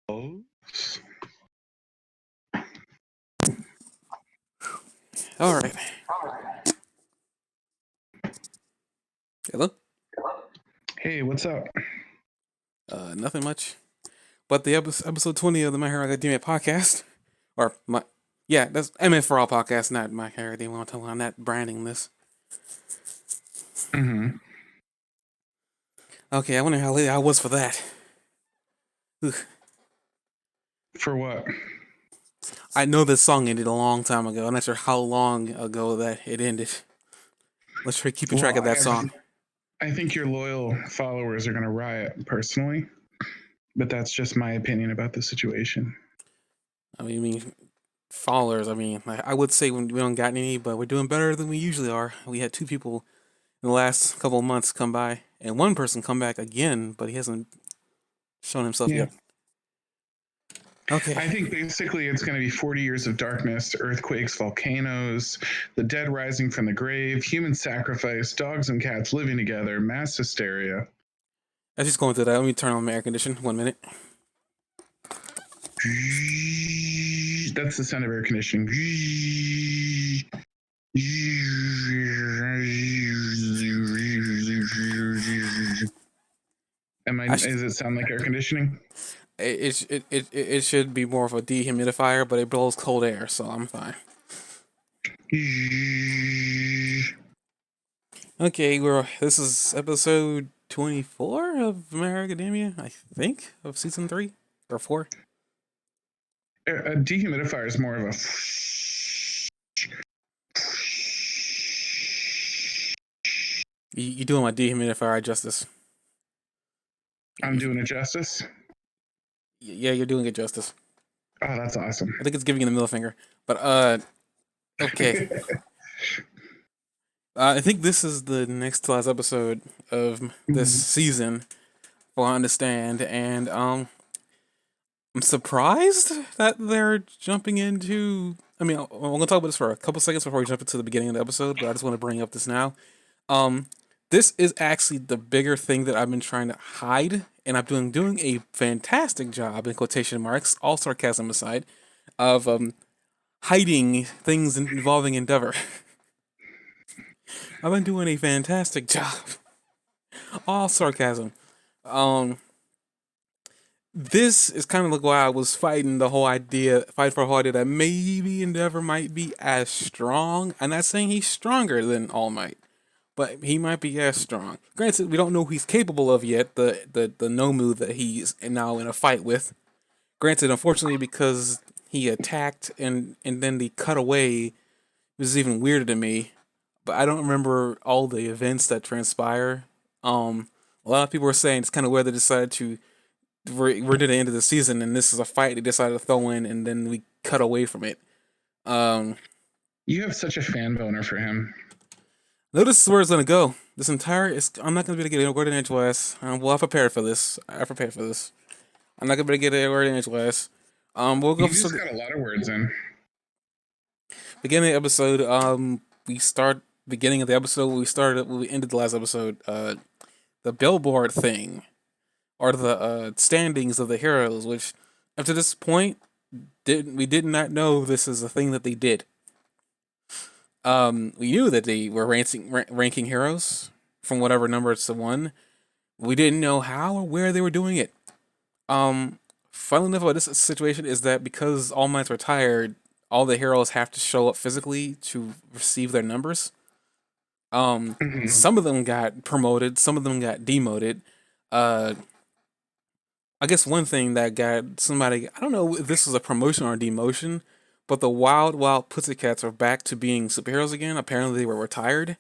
Oh, All right. Hello. hey, what's up? Nothing much. But the episode 20 of the My Hero Academia podcast, or my that's Anime4All podcast, not My Hero Academia. I'm not branding this. Mm-hmm. Okay, I wonder how late I was for that. Ugh. For what? I know this song ended a long time ago. I'm not sure how long ago that it ended. Let's try keeping track Well, of that song. I think your loyal followers are going to riot personally, but that's just my opinion about the situation. I mean, followers. I would say we don't got any, but we're doing better than we usually are. We had 2 people in the last couple of months come by, and one person come back again, but he hasn't shown himself Yeah. yet. Okay. I think basically it's going to be 40 years of darkness, earthquakes, volcanoes, the dead rising from the grave, human sacrifice, dogs and cats living together, mass hysteria. As he's going through that, let me turn on my air condition. 1 minute. That's the sound of air conditioning. Does it sound like air conditioning? It should be more of a dehumidifier, but it blows cold air, so I'm fine. Okay, this is episode 24 of My Hero Academia, I think, of season 3 or 4. A dehumidifier is more of a. You doing my dehumidifier justice? I'm doing it justice. Yeah, you're doing it justice. Oh, that's awesome. I think it's giving you the middle finger, but okay. I think this is the next to last episode of this season, for I understand, and I'm surprised that they're jumping into. I mean, I'm gonna talk about this for a couple seconds before we jump into the beginning of the episode, but I just want to bring up this now. Um, this is actually the bigger thing that I've been trying to hide, and I'm doing a fantastic job in quotation marks, all sarcasm aside, of hiding things involving Endeavour. I've been doing a fantastic job, all sarcasm. Um, this is kind of like why I was fighting for the whole idea that maybe Endeavor might be as strong. I'm not saying he's stronger than All Might, but he might be as strong. Granted, we don't know who he's capable of yet. The Nomu that he's now in a fight with. Granted, unfortunately, because he attacked and then the cut away was even weirder to me. But I don't remember all the events that transpire. A lot of people were saying it's kind of where they decided to we're near the end of the season, and this is a fight they decided to throw in, and then we cut away from it. You have such a fan boner for him. Notice where it's gonna go. I'm not gonna be able to get a word in edgewise. Well, I prepared for this. I'm not gonna be able to get a word in edgewise. We'll go. You just got a lot of words in. Beginning of the episode. We start beginning of the episode. We ended the last episode. The billboard thing, or the standings of the heroes, which up to this point we did not know this is a thing that they did. We knew that they were ranking heroes from whatever number it's to 1. We didn't know how or where they were doing it. Funnily enough about this situation is that because All Might's retired, all the heroes have to show up physically to receive their numbers. Some of them got promoted, some of them got demoted. I guess one thing that got somebody, I don't know if this was a promotion or a demotion, but the Wild Pussycats are back to being superheroes again. Apparently they were retired.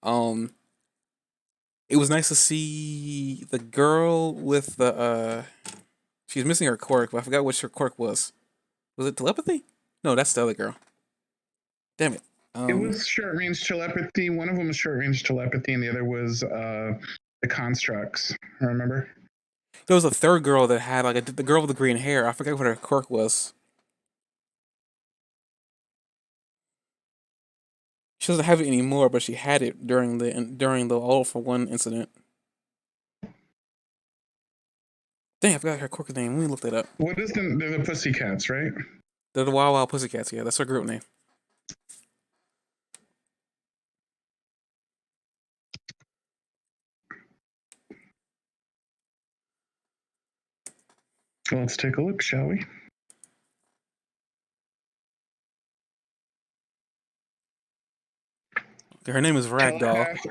It was nice to see the girl with the she's missing her quirk, but I forgot what her quirk was. Was it telepathy? No, that's the other girl. Damn it. It was short range telepathy. One of them was short range telepathy, and the other was the constructs. Remember? There was a third girl that had the girl with the green hair. I forgot what her quirk was. She doesn't have it anymore, but she had it during the All for One incident. Dang, I forgot her quirk name. Let me look that up. What is they're the Pussycats, right? They're the Wild Wild Pussycats. Yeah, that's her group name. Well, let's take a look, shall we? Okay, her name is Ragdoll. Telepath,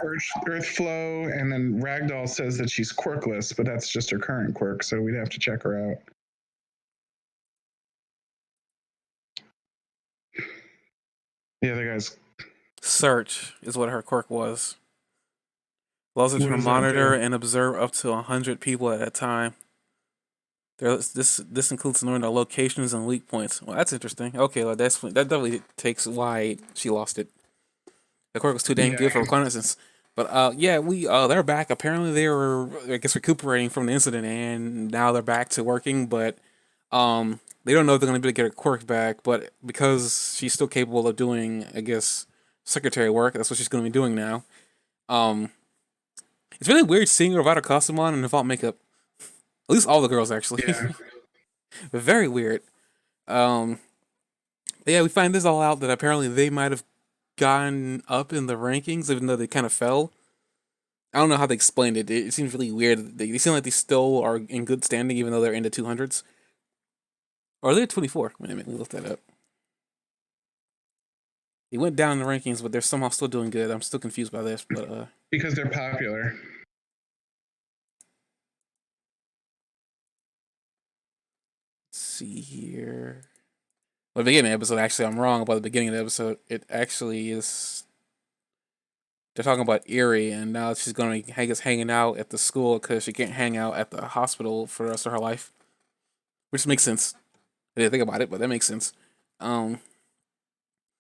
Earthflow, and then Ragdoll says that she's quirkless, but that's just her current quirk, so we'd have to check her out. The other guy's. Search is what her quirk was. Allows her What to does that monitor do? and observe up to 100 people at a time. This includes knowing their locations and weak points. Well, that's interesting. Okay, well, that definitely takes why she lost it. The quirk was too dang Yeah. good for reconnaissance. But yeah, they're back. Apparently, they were, I guess, recuperating from the incident, and now they're back to working. But they don't know if they're going to be able to get her quirk back. But because she's still capable of doing, I guess, secretary work, that's what she's going to be doing now. Um, it's really weird seeing her without her costume on and without makeup. At least all the girls, actually. Yeah. Very weird. Um, yeah, we find this all out that apparently they might have gotten up in the rankings, even though they kind of fell. I don't know how they explained it. It seems really weird. They seem like they still are in good standing, even though they're in the 200s. Or they're 24. Wait a minute, let me look that up. They went down in the rankings, but they're somehow still doing good. I'm still confused by this, but Because they're popular. let's see here. Well, the beginning of the episode, actually, I'm wrong about the beginning of the episode. It actually is. They're talking about Erie, and now she's going to, I guess, hanging out at the school because she can't hang out at the hospital for the rest of her life. Which makes sense. I didn't think about it, but that makes sense. Um,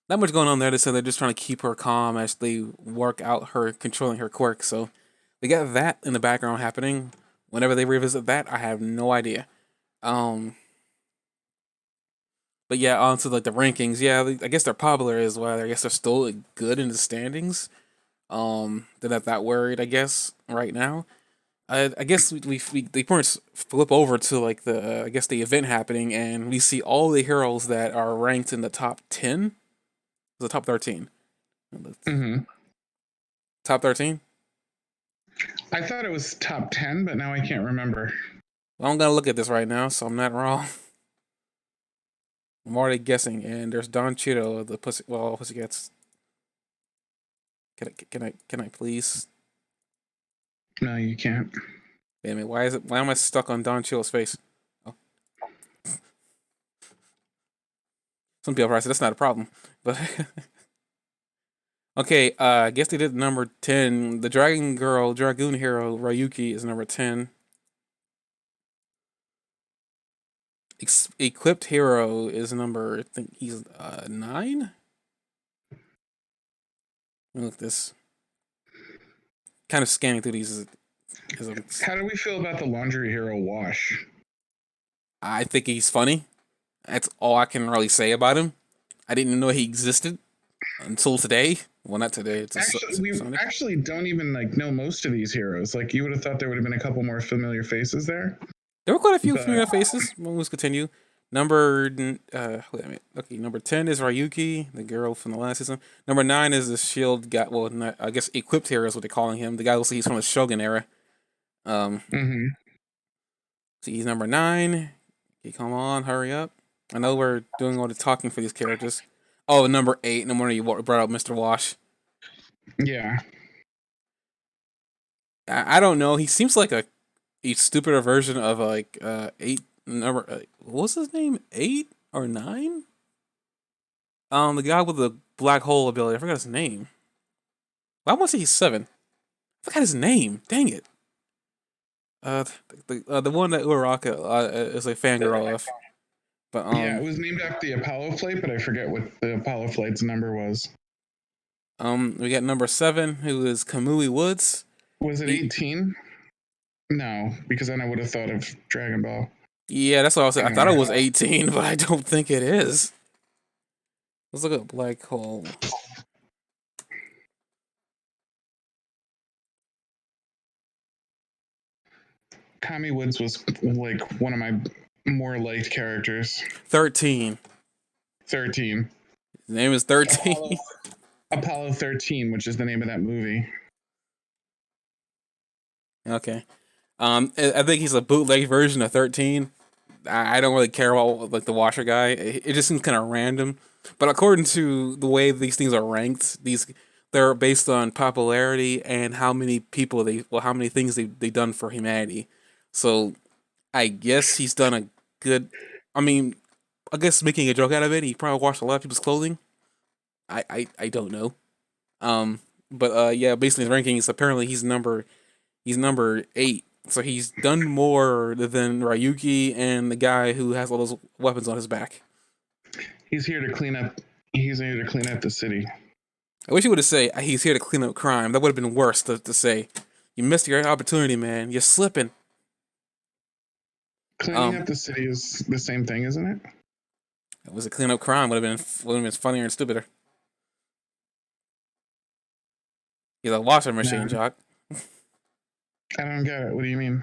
Not much going on there. They said they're just trying to keep her calm as they work out her controlling her quirk. So they got that in the background happening. Whenever they revisit that, I have no idea. Um, but yeah, on to like the rankings. Yeah, I guess they're popular as well. I guess they're still like, good in the standings. They're not that worried. I guess right now. I guess we they pretty much flip over to like the I guess the event happening, and we see all the heroes that are ranked in the top 10, the top 13. Mm-hmm. Top 13. I thought it was top 10, but now I can't remember. Well, I'm gonna look at this right now, so I'm not wrong. I'm already guessing, and there's Don Cheeto, the Pussycats. Can I please? No, you can't. Wait a minute, why am I stuck on Don Cheeto's face? Oh. Some people probably say that's not a problem, but okay. I guess they did number 10. The Dragoon hero Ryuki is number 10. Equipped hero is number, I think he's 9. Let me look at this. Kind of scanning through these. How do we feel about the laundry hero Wash? I think he's funny. That's all I can really say about him. I didn't know he existed until today. Well, not today. It's We Sunday. actually don't even like know most of these heroes. Like you would have thought there would have been a couple more familiar faces there. There were quite a few But familiar faces. Well, let's continue. Number wait a minute. Okay, number 10 is Ryuki, the girl from the last season. Number 9 is the Shield guy. Well, not, I guess equipped hero is what they're calling him. The guy looks like he's from the Shogun era. mm-hmm. So he's number 9. Okay, come on, hurry up. I know we're doing all the talking for these characters. Oh, number 8. No wonder you brought up Mr. Wash. Yeah. I don't know. He seems like a stupider version of like 8 number. What's his name? 8 or 9? The guy with the black hole ability. I forgot his name. Well, I want to say he's 7. I forgot his name. Dang it. The one that Uraraka is a fangirl of. But Yeah, it was named after the Apollo flight, but I forget what the Apollo flight's number was. We got number 7, who is Kamui Woods. Was it 18? No, because then I would have thought of Dragon Ball. Yeah, that's what I was saying. I thought it Anyway. was 18, but I don't think it is. Let's look at black hole. Kami Woods was like one of my more liked characters. 13. 13. His name is 13. Apollo 13, which is the name of that movie. Okay. I think he's a bootleg version of 13. I don't really care about like the washer guy. It just seems kind of random. But according to the way these things are ranked, they're based on popularity and how many people how many things they done for humanity. So I guess he's done a good. I mean, I guess making a joke out of it. He probably washed a lot of people's clothing. I don't know. But yeah, based on his rankings, apparently he's number 8. So he's done more than Ryuki and the guy who has all those weapons on his back. He's here to clean up. He's here to clean up the city. I wish he would have said he's here to clean up crime. That would have been worse to say. You missed your opportunity, man. You're slipping. Cleaning up the city is the same thing, isn't it? It was a clean up crime. Would have been funnier and stupider. He's a washing machine, Jock. I don't get it. What do you mean?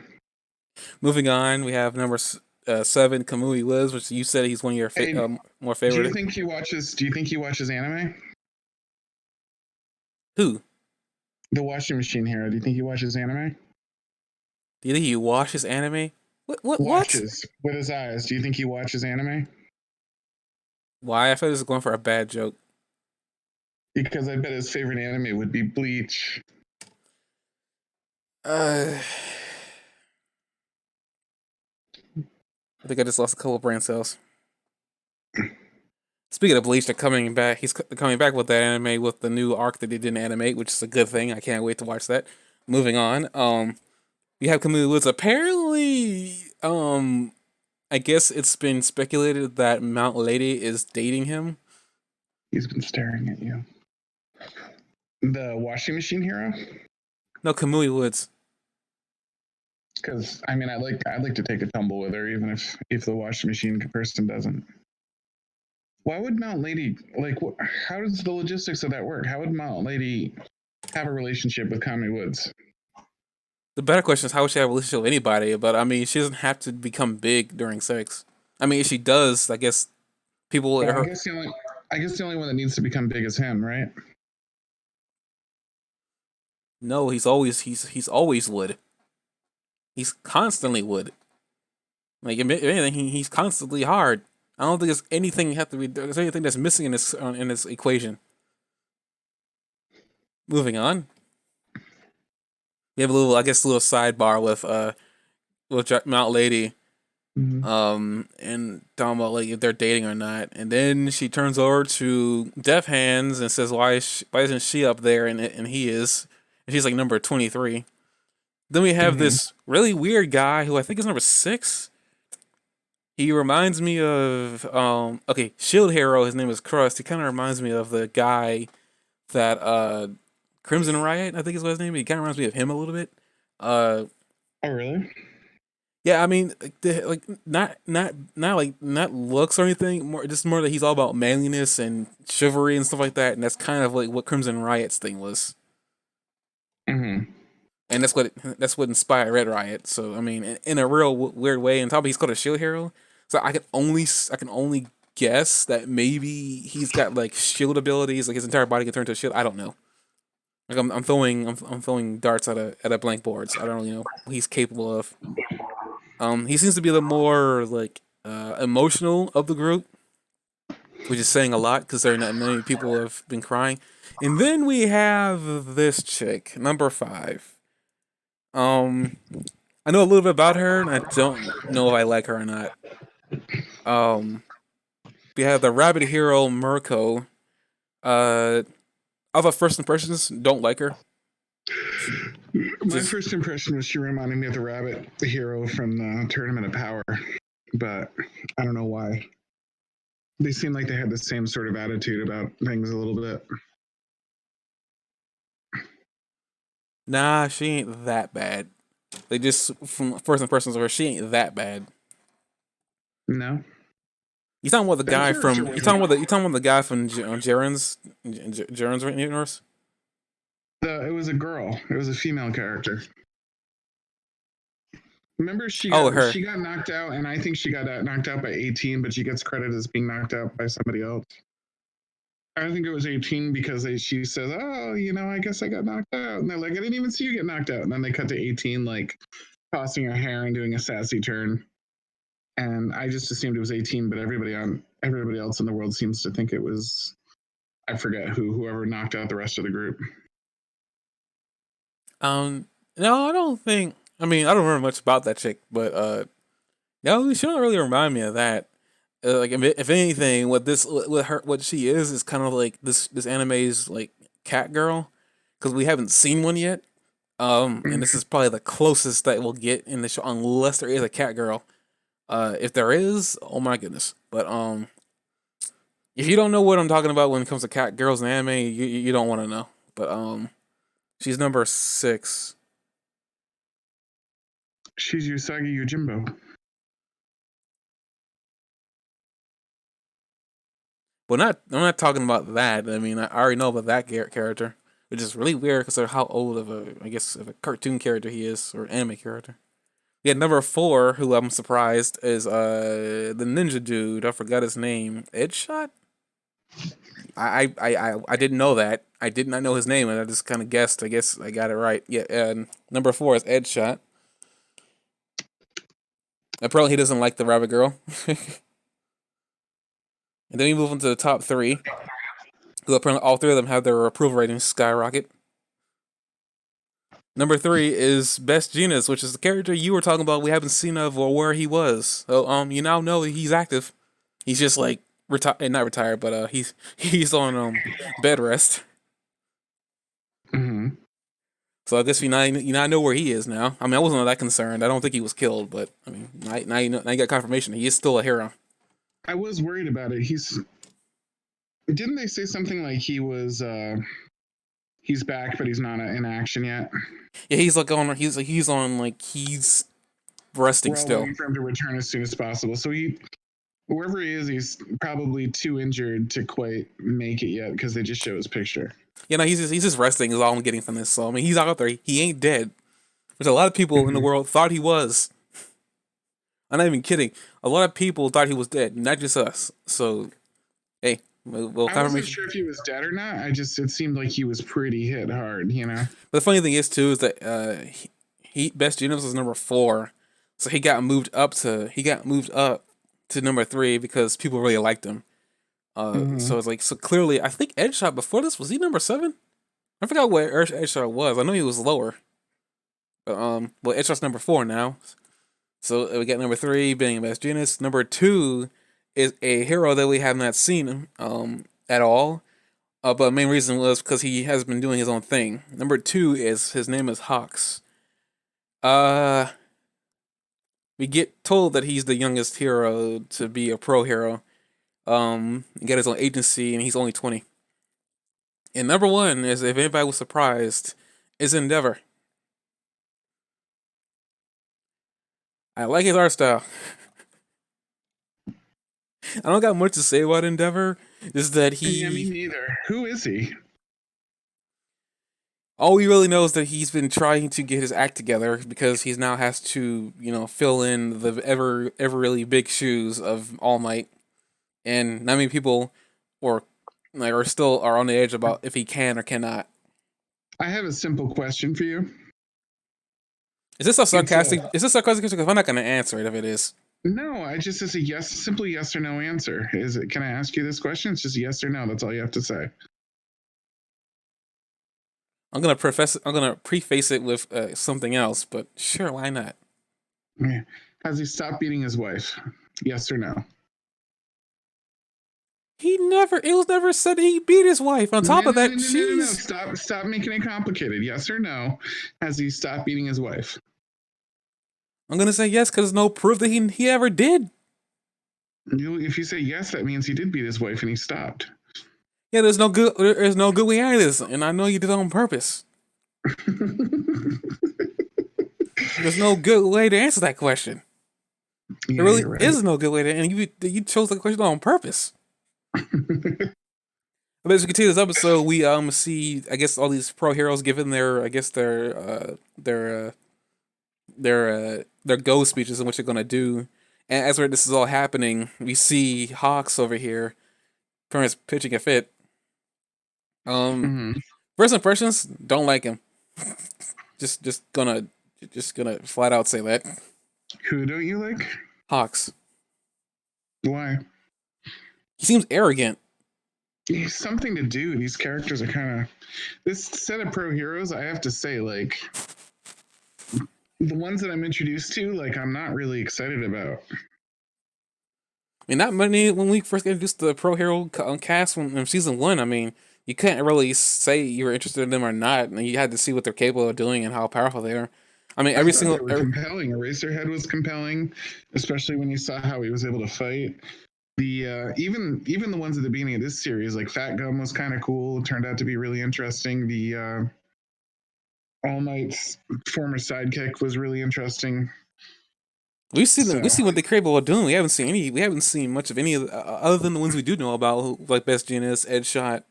Moving on, we have number 7, Kamui Liz, which you said he's one of your more favorite. Do you think he watches anime? Who? The washing machine hero. Do you think he watches anime? Do you think he watches anime? What? Watches with his eyes. Do you think he watches anime? Why? I thought this was going for a bad joke. Because I bet his favorite anime would be Bleach. I think I just lost a couple of brain cells. Speaking of Bleach, they're coming back. He's coming back with that anime with the new arc that they didn't animate, which is a good thing. I can't wait to watch that. Moving on, we have Kamui Woods. Apparently, I guess it's been speculated that Mount Lady is dating him. He's been staring at you. The washing machine hero? No, Kamui Woods. Because I mean, I'd like to take a tumble with her, even if the washing machine person doesn't. Why would Mount Lady how does the logistics of that work? How would Mount Lady have a relationship with Kami Woods? The better question is how would she have a relationship with anybody? But I mean, she doesn't have to become big during sex. I mean, if she does, I guess people. Well, I guess the only one that needs to become big is him, right? No, he's always wood. He's constantly wood. Like if anything, he's constantly hard. I don't think there's anything that's missing in this equation. Moving on, we have a little sidebar with Mount Lady, and talking about like if they're dating or not, and then she turns over to Def Hands and says, why isn't she up there and he is, and she's like number 23. Then we have this really weird guy who I think is number 6. He reminds me of Shield Hero. His name is Crust. He kind of reminds me of the guy that Crimson Riot, I think is what his name is. He kind of reminds me of him a little bit. Oh really? Yeah, I mean, not looks or anything. More that he's all about manliness and chivalry and stuff like that. And that's kind of like what Crimson Riot's thing was. Mm-hmm. And that's what inspired Red Riot. So I mean, in a real weird way. And top of he's called a shield hero. So I can only guess that maybe he's got like shield abilities, like his entire body can turn into a shield. I don't know. Like I'm throwing darts at a blank board. So I don't really know what he's capable of. He seems to be the more like emotional of the group, which is saying a lot because there are not many people who have been crying. And then we have this chick, number 5. I know a little bit about her, and I don't know if I like her or not. We have the rabbit hero Mirko. Other first impressions, don't like her. My first impression was she reminded me of the hero from the Tournament of Power, but I don't know why. They seem like they had the same sort of attitude about things a little bit. Nah, she ain't that bad. They just from first impressions of her, she ain't that bad. No. You talking about the guy from? You talking about the guy from Jaren's universe? It was a girl. It was a female character. Remember, she Oh, got her. she got knocked out, and I think she got knocked out by 18, but she gets credit as being knocked out by somebody else. I think it was 18 because she says, "Oh, I guess I got knocked out," and they're like, "I didn't even see you get knocked out." And then they cut to 18, like tossing her hair and doing a sassy turn. And I just assumed it was 18, but everybody else in the world seems to think it was, I forget whoever knocked out the rest of the group. No, I don't think. I mean, I don't remember much about that chick, but no, she don't really remind me of that. Like, if anything, what she is kind of like this anime's like cat girl, because we haven't seen one yet. And this is probably the closest that we'll get in the show, unless there is a cat girl. If there is, oh my goodness. But if you don't know what I'm talking about when it comes to cat girls in anime, you don't want to know. But she's number 6. She's Usagi Yojimbo. But I'm not talking about that. I mean, I already know about that character, which is really weird because of how old of of a cartoon character he is, or anime character. Yeah, number 4, who I'm surprised is the ninja dude. I forgot his name. Edshot. I didn't know that. I did not know his name, and I just kind of guessed. I guess I got it right. Yeah, and number 4 is Edshot. Apparently, he doesn't like the rabbit girl. And then we move into the top 3. Who apparently all 3 of them have their approval ratings skyrocket. Number 3 is Best Genus, which is the character you were talking about. We haven't seen of or where he was. So you now know that he's active. He's just like not retired, but he's on bed rest. Mm-hmm. So I guess you now know where he is now. I mean, I wasn't that concerned. I don't think he was killed, but I mean, now you got confirmation he is still a hero. I was worried about it. Didn't they say something like he's back, but he's not in action yet? Yeah, he's resting We're all still. waiting for him to return as soon as possible. So wherever he is, he's probably too injured to quite make it yet because they just show his picture. Yeah, no, he's just resting is all I'm getting from this. So I mean, he's out there. He ain't dead. There's a lot of people in the world thought he was. I'm not even kidding. A lot of people thought he was dead, not just us. So, hey, well, I wasn't sure if he was dead or not. It seemed like he was pretty hit hard, But the funny thing is too is that he Best Genius was number 4, so he got moved up to number 3 because people really liked him. So it's like, so clearly, I think Edgeshot before this was he number 7? I forgot what Edgeshot was. I know he was lower. But well, Edgeshot's number 4 now. So we got number 3 being Best Genius. Number 2 is a hero that we have not seen at all. But the main reason was because he has been doing his own thing. Number 2 is his name is Hawks. We get told that he's the youngest hero to be a pro hero. He got his own agency and he's only 20. And number 1 is, if anybody was surprised, is Endeavour. I like his art style. I don't got much to say about Endeavour. Just that Yeah, me neither. Who is he? All we really know is that he's been trying to get his act together because he now has to, fill in the ever really big shoes of All Might, and not many people, are on the edge about if he can or cannot. I have a simple question for you. Is this a sarcastic? Is this sarcastic? Because I'm not going to answer it if it is. No, it's a simply yes or no answer. Can I ask you this question? It's just yes or no. That's all you have to say. I'm gonna preface it with something else, but sure, why not? Yeah. Has he stopped beating his wife? Yes or no? It was never said he beat his wife. On top of that, no. Stop making it complicated. Yes or no? Has he stopped beating his wife? I'm gonna say yes because there's no proof that he ever did. If you say yes, that means he did beat his wife and he stopped. Yeah, there's no good way out of this, and I know you did it on purpose. There's no good way to answer that question. Yeah, there really right. is no good way to, and you chose the question on purpose. But as we continue this episode, we see, I guess, all these pro heroes given their their go speeches and what you're gonna do. And as this is all happening, we see Hawks over here, parents pitching a fit. Um, Mhm. First impressions, don't like him. just just gonna just gonna flat out say that. Who don't you like? Hawks. Why? He seems arrogant. He's something to do. These characters are kind of this set of pro heroes. I have to say, like the ones that I'm introduced to, like I'm not really excited about. I mean, not many when we first introduced the Pro Hero cast in season one. I mean, you couldn't really say you were interested in them or not, and you had to see what they're capable of doing and how powerful they are. I mean, I every thought single they were compelling. Eraserhead was compelling, especially when you saw how he was able to fight. The even the ones at the beginning of this series, like Fat Gum, was kind of cool. It turned out to be really interesting. The All Might's former sidekick was really interesting. we've seen them, So we've seen what they're capable of doing. We haven't seen any. We haven't seen much of any of other than the ones we do know about, like Best Genius, Ed Shot.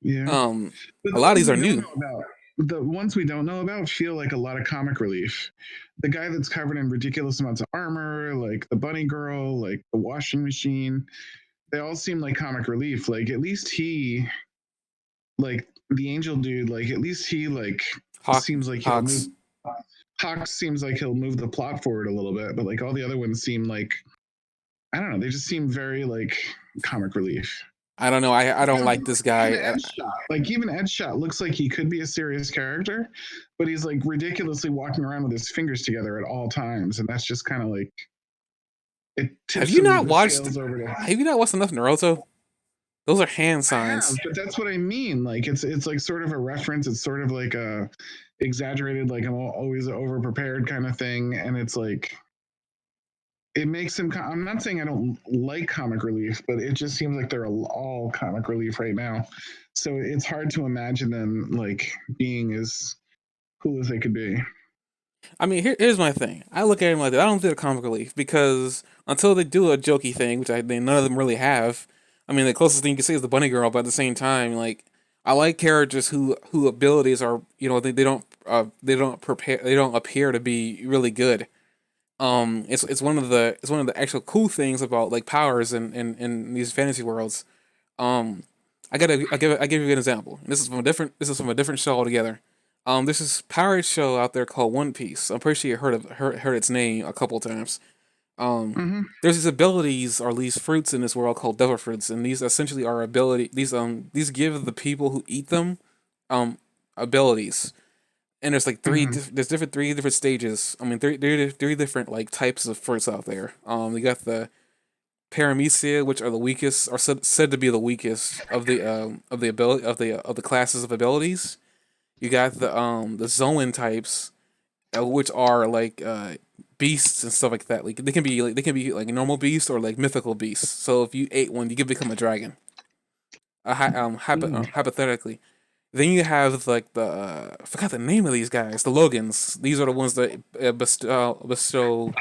yeah, Um, but a the lot of ones these we are don't new. know about, the ones we don't know about, feel like a lot of comic relief. The guy that's covered in ridiculous amounts of armor, like the bunny girl, like the washing machine, they all seem like comic relief. Like at least he, like the angel dude, like at least he like seems like he'll move. Hawks. Hawk seems like he'll move the plot forward a little bit, but like all the other ones seem like I don't know. They just seem very like comic relief. I don't know. I don't like this Even guy. Edgeshot, like even Edgeshot looks like he could be a serious character, but he's like ridiculously walking around with his fingers together at all times, and that's just kind of like it Have tips you not some watched? scales over to. Have you not watched enough Naruto? Those are hand I have, signs. but that's what I mean. Like it's like sort of a reference. It's sort of like a exaggerated, like I'm always over prepared kind of thing, and it's like it makes him. I'm not saying I don't like comic relief, but it just seems like they're all comic relief right now. So it's hard to imagine them like being as cool as they could be. I mean, here's my thing. I look at him like that. I don't do the comic relief because until they do a jokey thing, which none of them really have. I mean, the closest thing you can say is the bunny girl, but at the same time, like I like characters who abilities are they don't prepare they don't appear to be really good. It's one of the actual cool things about like powers in these fantasy worlds. Um, I give you an example. This is from a different show altogether. There's this pirate show out there called One Piece. I'm pretty sure you heard its name a couple times. Um, Mm-hmm. there's these abilities or these fruits in this world called devil fruits, and these essentially are ability. These give the people who eat them um abilities. And there's like Mm-hmm. there's three different stages. I mean, three different like types of fruits out there. You got the paramecia, which are the weakest, are said to be the weakest of the ability of the classes of abilities. You got the Zoan types, which are like beasts and stuff like that. Like they can be like normal beasts or like mythical beasts. So if you ate one, you can become a dragon. Mm-hmm. Hypothetically, then you have like the I forgot the name of these guys, the Logans. These are the ones that bestow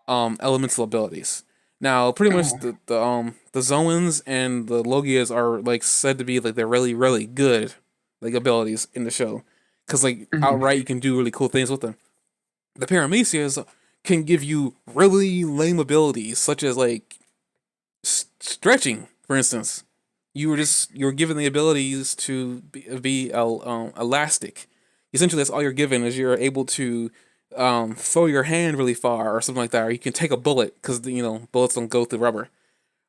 elemental abilities. Now, pretty much Oh. the Zoans and the Logias are like said to be like they're really good like abilities in the show, because like Mm-hmm. outright you can do really cool things with them. The Paramecias can give you really lame abilities, such as like stretching, for instance. You're given the abilities to be elastic. Essentially, that's all you're given is you're able to throw your hand really far or something like that, or you can take a bullet because bullets don't go through rubber.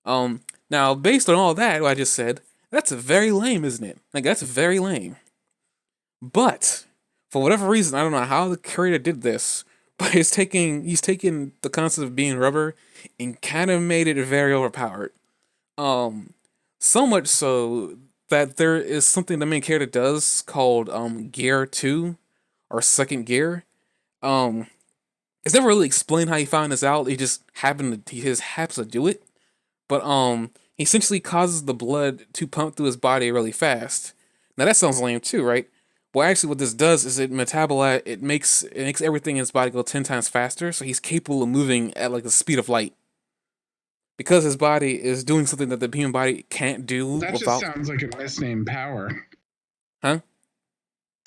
Now based on all that, what I just said, that's very lame, isn't it? Like that's very lame. But for whatever reason, I don't know how the creator did this, but he's taking the concept of being rubber and kind of made it very overpowered. Um, so much so that there is something the main character does called Gear 2 or Second Gear. Um, it's never really explained how he found this out. He just happens to do it. But he essentially causes the blood to pump through his body really fast. Now that sounds lame too, right? Well, actually, what this does is it makes everything in his body go 10 times faster. So he's capable of moving at like the speed of light because his body is doing something that the human body can't do That just without. sounds like a misnamed power. Huh?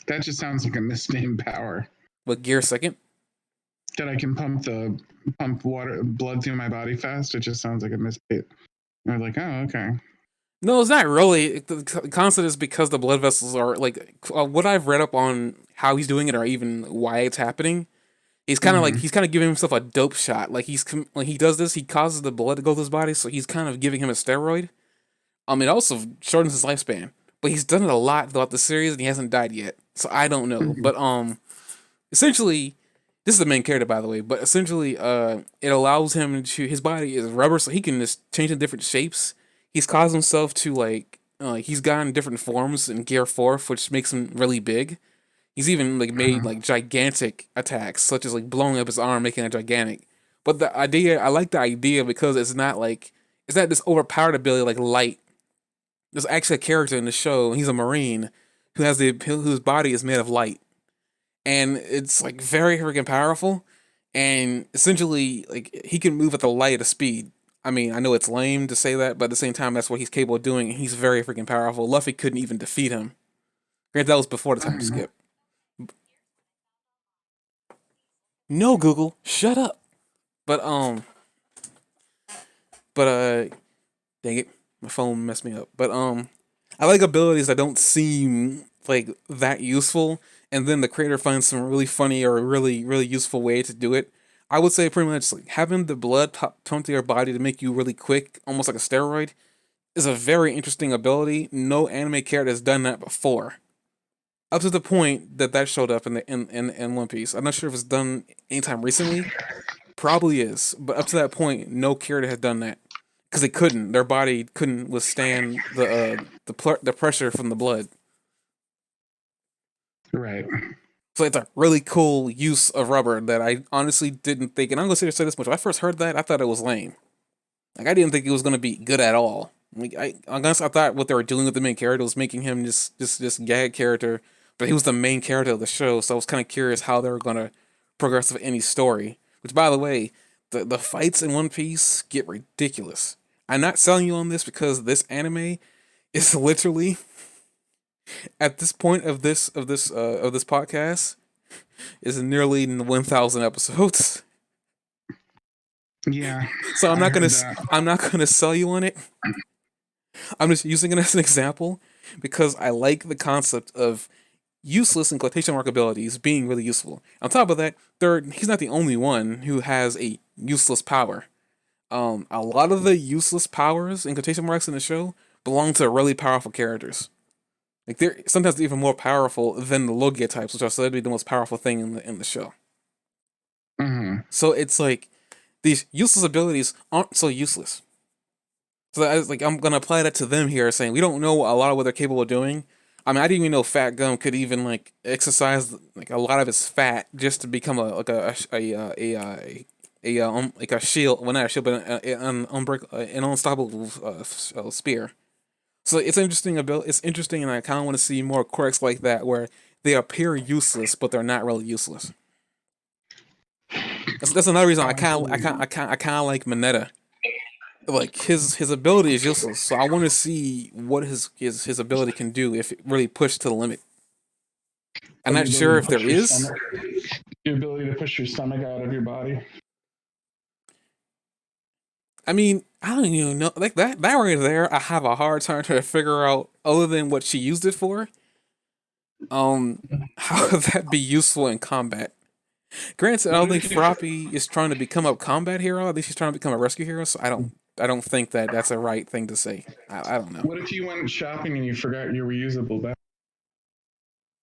That just sounds like a misnamed power. What gear second? that I can pump blood through my body fast. It just sounds like a mistake. They're like, oh, okay. No, it's not really. The concept is because the blood vessels are like what I've read up on how he's doing it, or even why it's happening. He's kind of giving himself a dope shot. Like when he does this, he causes the blood to go to his body, so he's kind of giving him a steroid. It also shortens his lifespan, but he's done it a lot throughout the series, and he hasn't died yet. So I don't know, but essentially, this is the main character, by the way. But essentially, it allows him to his body is rubber, so he can just change in different shapes. He's caused himself to he's gotten different forms in Gear 4, which makes him really big. He's even like made like gigantic attacks, such as like blowing up his arm, making it gigantic. But the idea, I like the idea because it's not this overpowered ability like light. There's actually a character in the show. He's a marine whose body is made of light, and it's like very freaking powerful. And essentially, like he can move at the light of speed. I mean, I know it's lame to say that, but at the same time, that's what he's capable of doing. And he's very freaking powerful. Luffy couldn't even defeat him. Granted, that was before the time skip. No, Google, shut up. But dang it, my phone messed me up. But I like abilities that don't seem like that useful, and then the creator finds some really funny or really useful way to do it. I would say pretty much like having the blood pump to your body to make you really quick, almost like a steroid, is a very interesting ability. No anime character has done that before. Up to the point that showed up in One Piece. I'm not sure if it's done anytime recently. Probably is, but up to that point, no character had done that because they couldn't. Their body couldn't withstand the pressure from the blood. Right. So it's a really cool use of rubber that I honestly didn't think. And I'm gonna say this much: when I first heard that, I thought it was lame. Like I didn't think it was gonna be good at all. Like I guess I thought what they were doing with the main character was making him just gag character, but he was the main character of the show. So I was kind of curious how they were gonna progress with any story. Which, by the way, the fights in One Piece get ridiculous. I'm not selling you on this because this anime is literally at this point of this podcast is nearly 1,000 episodes. Yeah. So I'm not gonna sell you on it. I'm just using it as an example because I like the concept of useless in quotation mark abilities being really useful. On top of that, he's not the only one who has a useless power. A lot of the useless powers in quotation marks in the show belong to really powerful characters. Like they're sometimes even more powerful than the Logia types, which are said to be the most powerful thing in the show. So it's like these useless abilities aren't so useless. So I was like, I'm gonna apply that to them here, saying we don't know a lot of what they're capable of doing. I mean, I didn't even know Fat Gum could even like exercise like a lot of his fat just to become like a shield. Well, not a shield, but an unstoppable spear. So it's interesting. It's interesting, and I kind of want to see more quirks like that where they appear useless, but they're not really useless. That's another reason I kind of like Mineta. Like his ability is useless, so I want to see what his ability can do if it really pushed to the limit. I'm not sure if there is. Your ability to push your stomach out of your body. I mean, I don't even know. Like that right there, I have a hard time trying to figure out, other than what she used it for. How could that be useful in combat? Granted, I don't think Froppy is trying to become a combat hero. I think she's trying to become a rescue hero. So I don't think that's a right thing to say. I don't know. What if you went shopping and you forgot your reusable bag?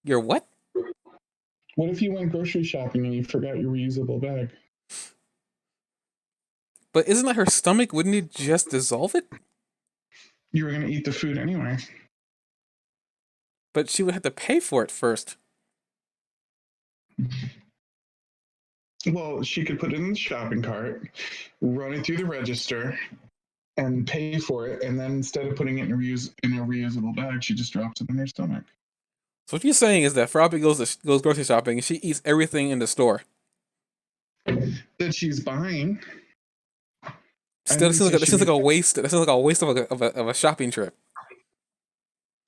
Your what? What if you went grocery shopping and you forgot your reusable bag? But isn't that her stomach? Wouldn't it just dissolve it? You were going to eat the food anyway. But she would have to pay for it first. Well, she could put it in the shopping cart, run it through the register, and pay for it. And then instead of putting it in a reusable bag, she just drops it in her stomach. So what you're saying is that Froppy goes grocery shopping and she eats everything in the store that she's buying. Still, this seems like a waste. That seems like a waste of a shopping trip.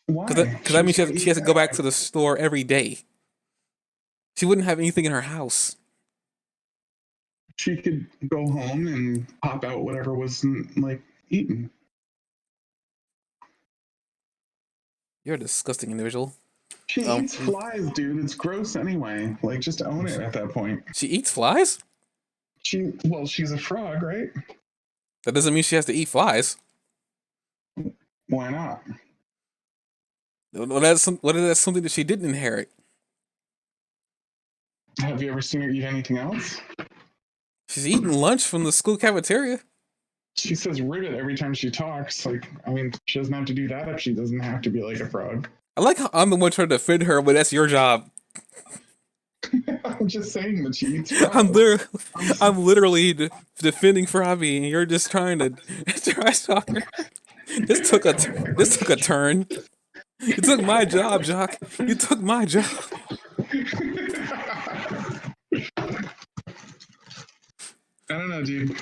Why? Because that means she has to go back to the store every day. She wouldn't have anything in her house. she could go home and pop out whatever wasn't like eaten. You're a disgusting individual. She eats flies, dude. It's gross anyway. Like, just own it at that point. She eats flies? She's a frog, right? That doesn't mean she has to eat flies. Why not? Well, that's something that she didn't inherit. Have you ever seen her eat anything else? She's eating lunch from the school cafeteria. She says ribbit every time she talks. Like, I mean, she doesn't have to do that if she doesn't have to be like a frog. I like how I'm the one trying to defend her, but that's your job. I'm just saying that she eats frogs. I'm literally defending Frobby, and you're just trying to trash talk her. This took a turn. You took my job, Jock. You took my job. I don't know, dude.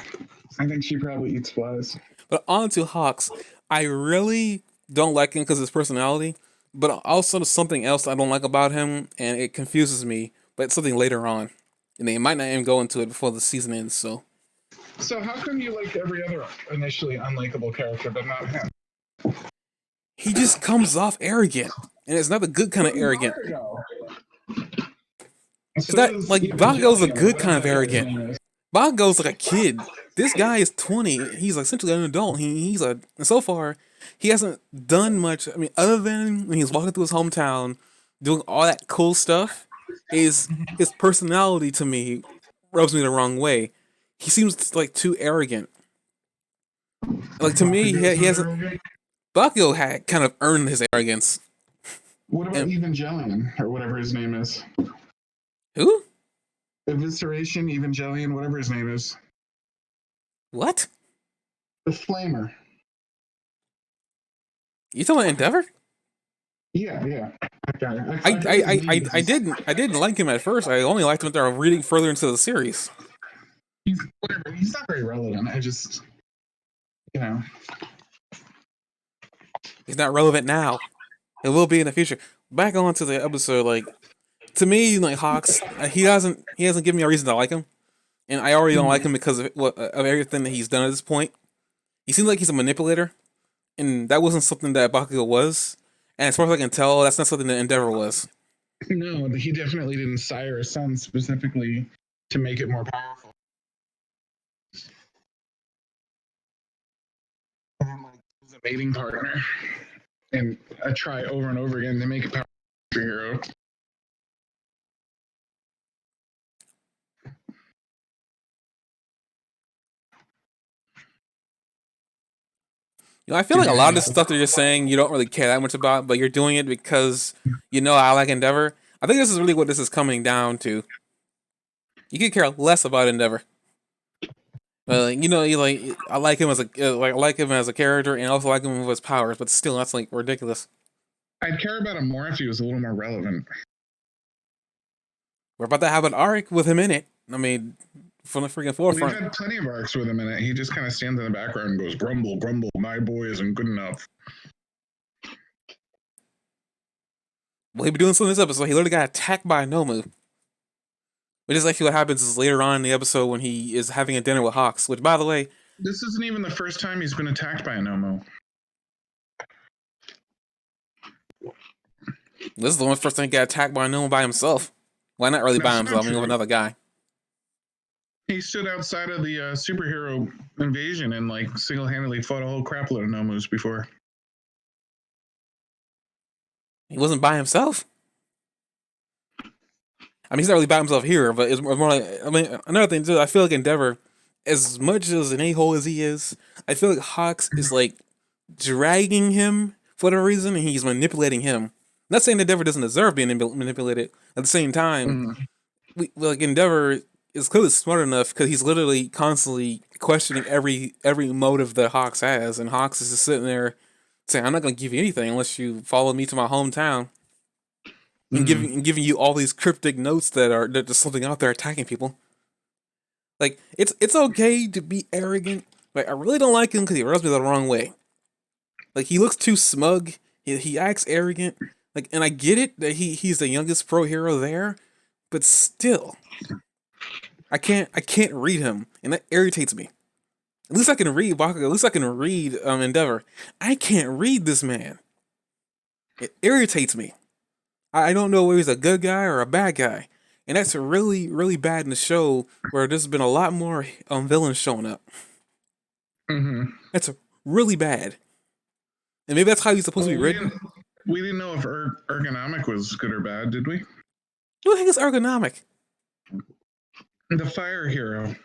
I think she probably eats flies. But on to Hawks. I really don't like him because of his personality, but also something else I don't like about him, and it confuses me, but it's something later on. And they might not even go into it before the season ends, so. So how come you like every other initially unlikable character, but not him? He just comes off arrogant, and it's not the good kind of arrogant. It's not like Bakugo's a good kind of arrogant. Bakugo's like a kid. This guy is 20. He's like essentially an adult. And so far, he hasn't done much. I mean, other than when he's walking through his hometown, doing all that cool stuff. His personality to me rubs me the wrong way. He seems like too arrogant. Like to me, he hasn't. Bakugo had kind of earned his arrogance. What about Evangelion, or whatever his name is? Who? Evisceration, Evangelion, whatever his name is. What? The Flamer. You talking about Endeavour? Yeah. I didn't like him at first. I only liked him after reading further into the series. He's not very relevant. I just, he's not relevant now. It will be in the future. Back on to the episode, like to me, like Hawks, he hasn't given me a reason to like him, and I already don't like him because of everything that he's done at this point. He seems like he's a manipulator, and that wasn't something that Bakugo was. And as far as I can tell, that's not something that Endeavour was. No, he definitely didn't sire a son specifically to make it more powerful. And then, like, he was a mating partner, and I try over and over again to make a powerful hero. I feel like a lot of this stuff that you're saying you don't really care that much about, but you're doing it because I like Endeavour. I think this is really what this is coming down to. You could care less about Endeavour. I like him as a character, and also like him with his powers, but still, that's like ridiculous. I'd care about him more if he was a little more relevant. We're about to have an arc with him in it. I mean, from the freaking forefront. We've had plenty of arcs with him in it. He just kind of stands in the background and goes, grumble, grumble, my boy isn't good enough. Well, he'll be doing something in this episode. He literally got attacked by a Nomu. Which is actually what happens is later on in the episode when he is having a dinner with Hawks, which, by the way... This isn't even the first time he's been attacked by a Nomu. This is the one first time he got attacked by a Nomu by himself. Well, not really by himself, I mean with another guy. He stood outside of the superhero invasion and like single-handedly fought a whole crapload of Nomus before. He wasn't by himself. I mean, he's not really by himself here, but it's more like, I mean, another thing too, I feel like Endeavour, as much as an a-hole as he is, I feel like Hawks is like dragging him for whatever reason, and he's manipulating him. I'm not saying Endeavour doesn't deserve being manipulated. At the same time, Endeavour is clearly smart enough because he's literally constantly questioning every motive that Hawks has, and Hawks is just sitting there saying, "I'm not going to give you anything unless you follow me to my hometown." And giving you all these cryptic notes that are just something out there attacking people. Like it's okay to be arrogant. Like I really don't like him because he rubs me the wrong way. Like he looks too smug. He acts arrogant. Like, and I get it that he's the youngest pro hero there, but still, I can't read him, and that irritates me. At least I can read Bakugo. At least I can read Endeavor. I can't read this man. It irritates me. I don't know whether he's a good guy or a bad guy, and that's really really bad in the show where there's been a lot more villains showing up. Mm-hmm. That's really bad, and maybe that's how he's supposed to be we written. didn't know if ergonomic was good or bad, did we? Who the heck is ergonomic? The fire hero.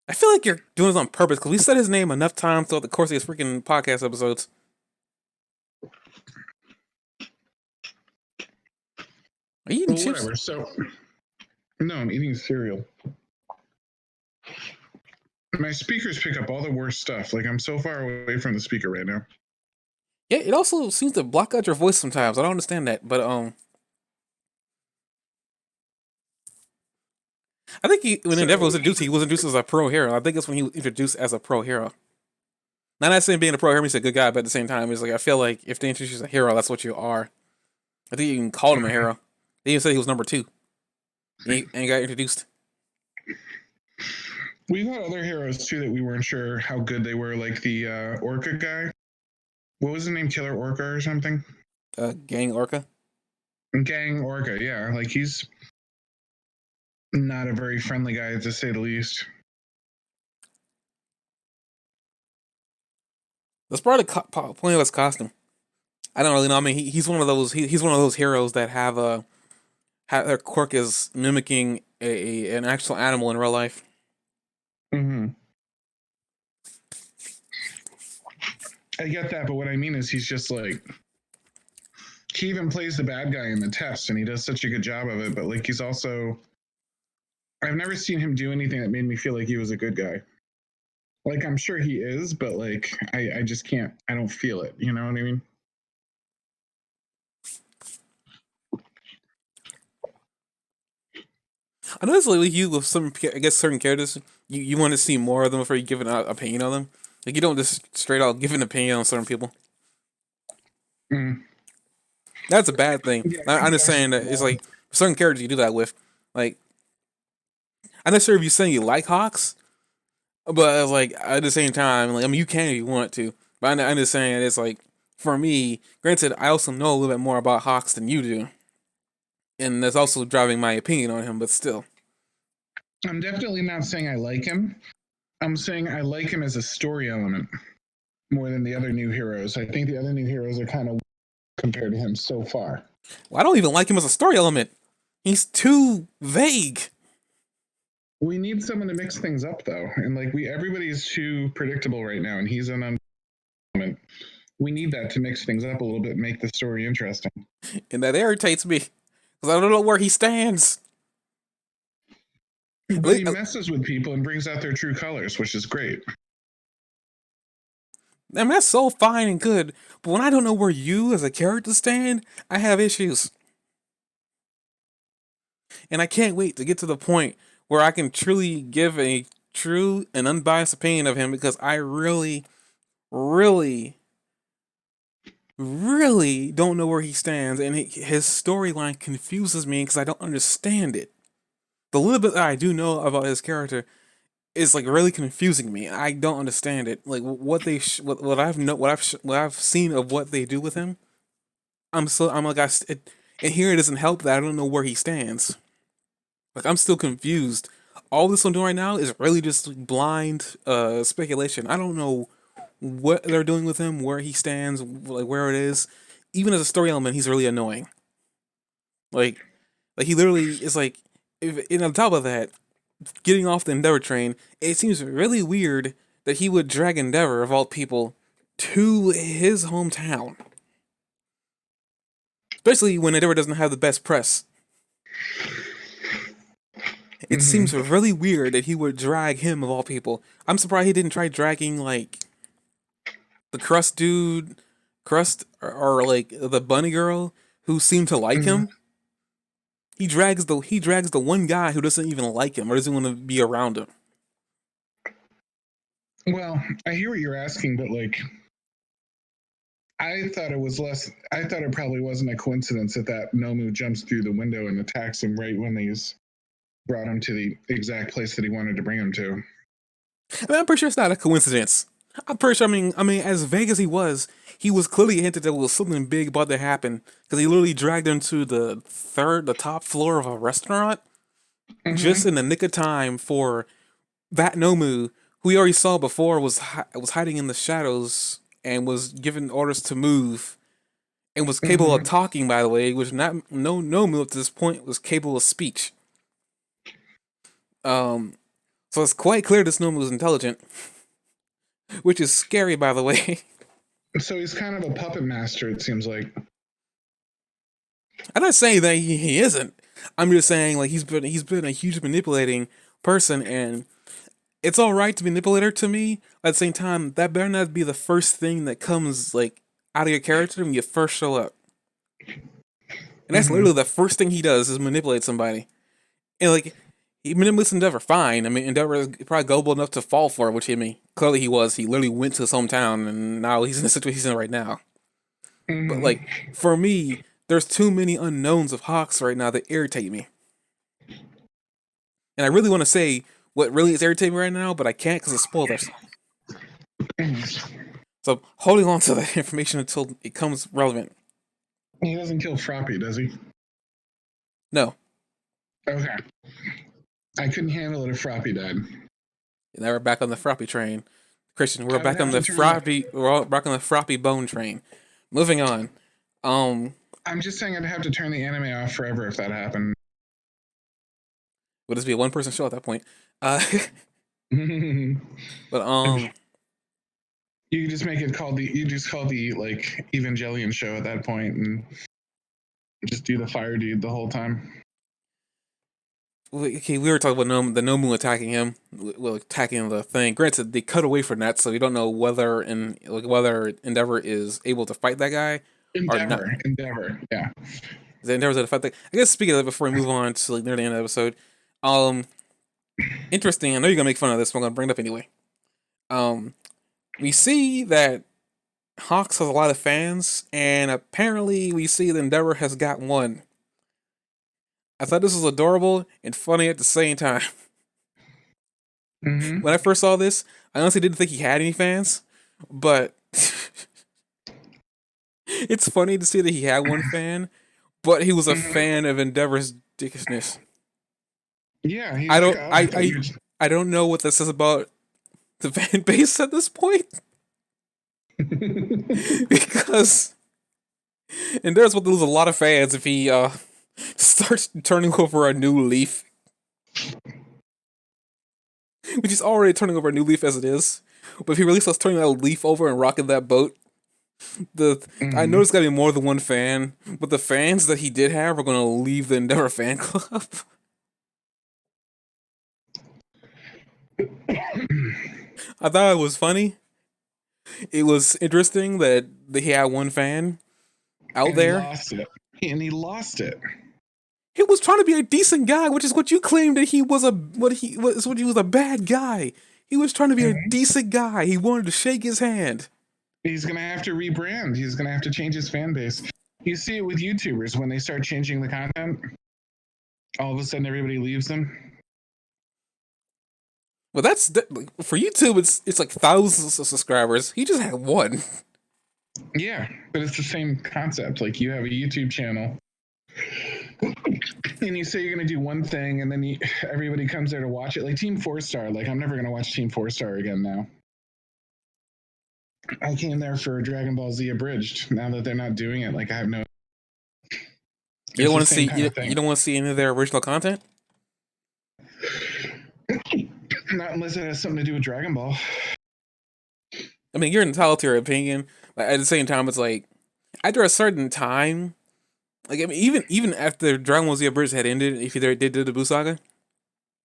I feel like you're doing this on purpose because we said his name enough times throughout the course of these freaking podcast episodes. Are you eating chips? Whatever. So, no, I'm eating cereal. My speakers pick up all the worst stuff. Like, I'm so far away from the speaker right now. Yeah, it also seems to block out your voice sometimes. I don't understand that, but I think when Endeavor was introduced, he was introduced as a pro hero. I think that's when he was introduced as a pro hero. Now, not saying being a pro hero means a good guy, but at the same time, it's like I feel like if they introduce you as a hero, that's what you are. I think you can call him a hero. They even said he was number 2. And he got introduced. We've had other heroes too that we weren't sure how good they were, like the Orca guy. What was the name? Killer Orca or something? Gang Orca. Gang Orca, yeah. Like he's not a very friendly guy to say the least. That's probably the point of his costume. I don't really know. I mean, he's one of those. He's one of those heroes that have their quirk is mimicking an actual animal in real life. Mm-hmm. I get that, but what I mean is he's just like, he even plays the bad guy in the test, and he does such a good job of it. But like, he's also, I've never seen him do anything that made me feel like he was a good guy. Like, I'm sure he is, but like, I just can't. I don't feel it. You know what I mean? I know it's like with you with some, I guess, certain characters. You want to see more of them before you give an opinion on them. Like you don't just straight out give an opinion on certain people. Mm. That's a bad thing. Yeah, I'm just saying that it's like certain characters you do that with. Like I'm not sure if you're saying you like Hawks, but it's like at the same time, like I mean you can if you want to. But I'm just saying it's like for me. Granted, I also know a little bit more about Hawks than you do, and that's also driving my opinion on him. But still, I'm definitely not saying I like him. I'm saying I like him as a story element more than the other new heroes. I think the other new heroes are kind of compared to him so far. well, I don't even like him as a story element. He's too vague. We need someone to mix things up, though, and like everybody's too predictable right now, and he's an element. We need that to mix things up a little bit, and make the story interesting. And that irritates me because I don't know where he stands. But he messes with people and brings out their true colors, which is great. I mean, that's so fine and good, but when I don't know where you as a character stand, I have issues. And I can't wait to get to the point where I can truly give a true and unbiased opinion of him because I really, really, really don't know where he stands, and his storyline confuses me because I don't understand it. The little bit that I do know about his character is like really confusing me. I don't understand it. Like what they what I've seen of what they do with him. I'm like and here it doesn't help that I don't know where he stands. Like I'm still confused. All this I'm doing right now is really just blind speculation. I don't know what they're doing with him, where he stands, like where it is. Even as a story element, he's really annoying. Like he literally is like, and on top of that, getting off the Endeavor train, it seems really weird that he would drag Endeavor, of all people, to his hometown. Especially when Endeavor doesn't have the best press. It seems really weird that he would drag him, of all people. I'm surprised he didn't try dragging, like, the Crust dude, or like, the bunny girl, who seemed to like him. He drags the one guy who doesn't even like him or doesn't want to be around him. Well, I hear what you're asking, but like, I thought it probably wasn't a coincidence that Nomu jumps through the window and attacks him right when he's brought him to the exact place that he wanted to bring him to. I mean, I'm pretty sure it's not a coincidence. I'm pretty sure. I mean, as vague as he was clearly hinted that was something big about to happen because he literally dragged him to the top floor of a restaurant, just in the nick of time for that Nomu, who we already saw before, was hiding in the shadows and was given orders to move, and was capable of talking. By the way, which not no Nomu up to this point was capable of speech. So it's quite clear this Nomu was intelligent, which is scary, by the way. So he's kind of a puppet master, it seems like. I'm not saying that he isn't. I'm just saying like he's been a huge manipulating person, and it's all right to manipulate her to me. At the same time, that better not be the first thing that comes like out of your character when you first show up. And that's literally the first thing he does is manipulate somebody. And like he manipulates Endeavour, fine. I mean, Endeavour is probably gullible enough to fall for it, which I mean, clearly he was. He literally went to his hometown, and now he's in the situation he's in right now. But like for me, there's too many unknowns of Hawks right now that irritate me. And I really want to say what really is irritating me right now, but I can't because of spoilers. So holding on to that information until it comes relevant. He doesn't kill Froppy, does he? No. Okay. I couldn't handle it if Froppy died. Now we're back on the Froppy train. Christian, we're back on the Froppy bone train. Moving on. I'm just saying I'd have to turn the anime off forever if that happened. Would this be a one-person show at that point? But you just make it called the like Evangelion show at that point and just do the fire dude the whole time. Okay, we were talking about the Nomu attacking him, well, attacking the thing. Granted, they cut away from that, so we don't know whether Endeavour is able to fight that guy or not. Endeavour, yeah. Endeavor's able to fight that. I guess speaking of that, before we move on to like near the end of the episode, interesting. I know you're gonna make fun of this, but I'm gonna bring it up anyway. We see that Hawks has a lot of fans, and apparently we see that Endeavour has got one. I thought this was adorable and funny at the same time. When I first saw this, I honestly didn't think he had any fans, but it's funny to see that he had one fan, but he was a fan of Endeavor's dickishness. Yeah, I don't know what this says about the fan base at this point. Because Endeavor's about to lose a lot of fans if he starts turning over a new leaf. Which is already turning over a new leaf as it is. But if he really starts turning that leaf over and rocking that boat, I know there's gotta be more than one fan, but the fans that he did have are gonna leave the Endeavour fan club. I thought it was funny. It was interesting that he had one fan out there. He lost it. He was trying to be a decent guy, which is what you claimed that he was a bad guy. He was trying to be a decent guy. He wanted to shake his hand. He's gonna have to rebrand. He's gonna have to change his fan base. You see it with YouTubers when they start changing the content. All of a sudden, everybody leaves them. Well, for YouTube. It's like thousands of subscribers. He just had one. Yeah, but it's the same concept. Like you have a YouTube channel, and you say you're gonna do one thing, and then everybody comes there to watch it. Like Team 4-Star. Like I'm never gonna watch Team 4-Star again now. I came there for Dragon Ball Z Abridged. Now that they're not doing it, like I have no. You don't want to see. You don't want to see any of their original content. Not unless it has something to do with Dragon Ball. I mean, you're entitled to your opinion, but at the same time, it's like after a certain time, like I mean, even after Dragon Ball Z Abridged had ended, if they did the Buu Saga,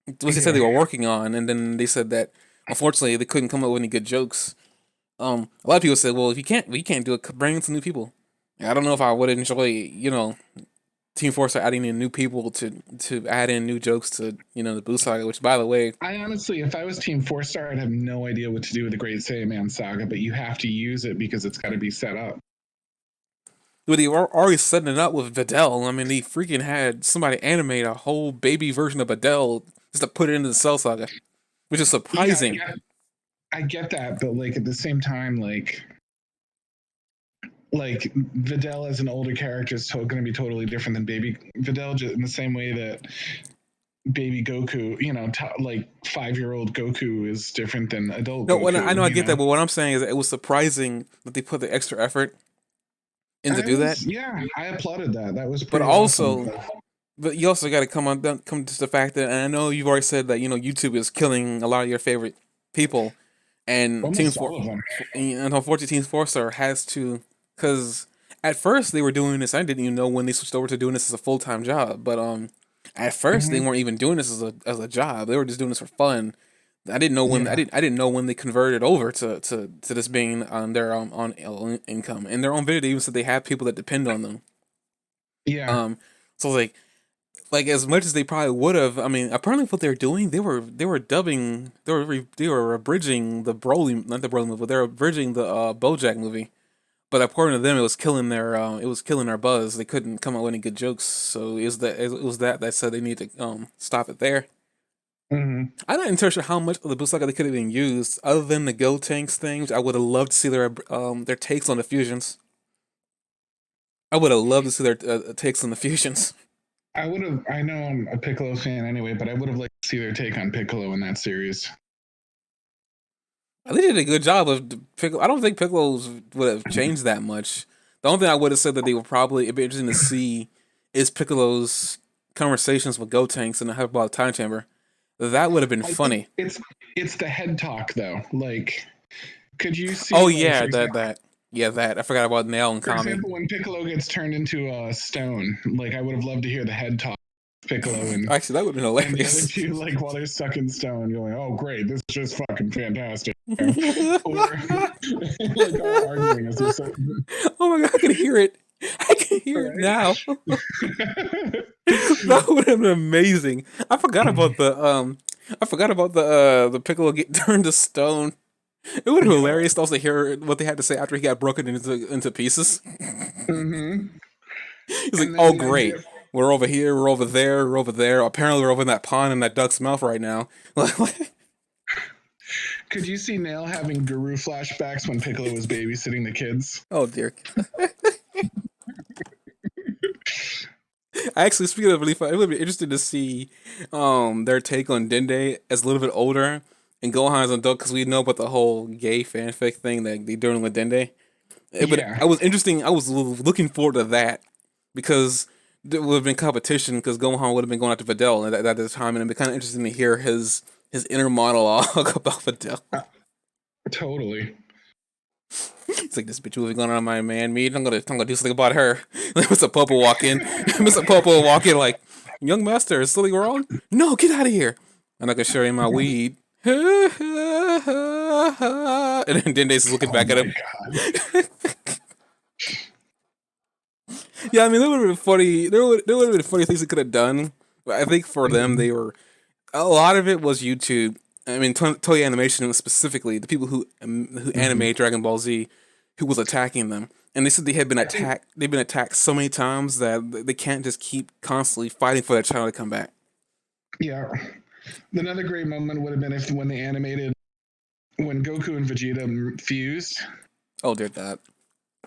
which they said they were working on, and then they said that unfortunately they couldn't come up with any good jokes. A lot of people said, "Well, if we can't do it, bring in some new people." I don't know if I would enjoy, Team Force are adding in new people to add in new jokes to the Buu Saga. Which, by the way, I honestly, if I was Team 4-Star, I'd have no idea what to do with the Great Saiyaman Saga. But you have to use it because it's got to be set up. But they were already setting it up with Videl. I mean, they freaking had somebody animate a whole baby version of Videl just to put it into the Cell Saga, which is surprising. Yeah, I get that, but like at the same time, like Videl as an older character is going to be totally different than Baby Videl, just in the same way that Baby Goku, like 5-year-old Goku is different than adult No, Goku. I know I get that, but what I'm saying is that it was surprising that they put the extra effort in to do that. Yeah, I applauded that. That was But pretty also, awesome. but you also got to come to the fact that, and I know you've already said that YouTube is killing a lot of your favorite people, and Almost all of them. and unfortunately, Team 4-Star has to, because at first they were doing this. I didn't even know when they switched over to doing this as a full-time job, but at first they weren't even doing this as a job. They were just doing this for fun. I didn't know when I didn't know when they converted over to this being on their on income. In their own video, they even said they have people that depend on them. Yeah. So like as much as they probably would have, I mean, apparently what they're doing, they were dubbing, they were abridging the Broly, not the Broly movie, but they're abridging the BoJack movie. But according to them, it was killing their buzz. They couldn't come up with any good jokes. So it was that said they need to stop it there. I'm not entirely sure how much of the Buu Saga they could have been used, other than the Go Tanks things. I would have loved to see their takes on the fusions. I would have loved to see their takes on the fusions. I would have. I know I'm a Piccolo fan anyway, but I would have liked to see their take on Piccolo in that series. They did a good job of Piccolo. I don't think Piccolo's would have changed that much. The only thing I would have said that they would probably it'd be interesting to see is Piccolo's conversations with Go Tanks in the Hyperbolic Time Chamber. That would have been funny. It's the head talk though. Like, could you see? Oh yeah, that. I forgot about Nail and Kami. For example, when Piccolo gets turned into a stone, like I would have loved to hear the head talk. Piccolo and actually that would have been hilarious. And the other two, like while they're stuck in stone, you're like, oh great, this is just fucking fantastic. Or like arguing as they're oh my god, I can hear it. I can hear it now. That would have been amazing. I forgot about the Piccolo get turned to stone. It would have been hilarious to also hear what they had to say after he got broken into pieces. He's like, oh great. We're over here, we're over there, we're over there. Apparently we're over in that pond in that duck's mouth right now. Could you see Nail having Guru flashbacks when Piccolo was babysitting the kids? Oh dear. Actually, speaking of really fun, it would be interesting to see their take on Dende as a little bit older and Gohan as an adult, because we know about the whole gay fanfic thing that they're doing with Dende. But I was looking forward to that, because there would have been competition, because Gohan would have been going out to Videl at that time, and it'd be kind of interesting to hear his inner monologue about Videl. Totally. It's like, this bitch will be going on my man meet. I'm gonna do something about her. Mr. Popo walk in. Mr. Popo walk in like, young master, is something wrong? No, get out of here. I'm not gonna show you my weed. And then Dende's is looking back at him. Yeah, I mean, there would have been funny. There would have been funny things they could have done. But I think for them, they were, a lot of it was YouTube. I mean, Toei Animation specifically, the people who animate Dragon Ball Z, who was attacking them, and they said they had been attacked. They've been attacked so many times that they can't just keep constantly fighting for their child to come back. Yeah, another great moment would have been if when they animated when Goku and Vegeta fused. Oh dear God.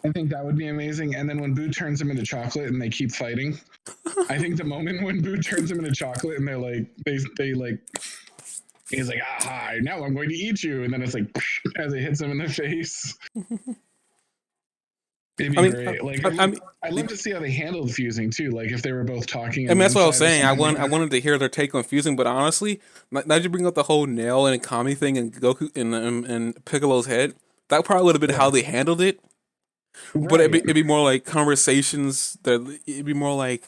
I think that would be amazing. And then when Boo turns him into chocolate and they keep fighting, I think the moment when Boo turns him into chocolate and they're like, they like, he's like, aha, now I'm going to eat you. And then it's like, as it hits him in the face. It'd be great. Like, I'd love to see how they handled fusing too. Like if they were both talking. I mean, that's what I was saying. I wanted to hear their take on fusing, but honestly, now that you bring up the whole Nail and Kami thing and Goku and Piccolo's head, that probably would have been how they handled it. Right. But it'd be more like conversations. It'd be more like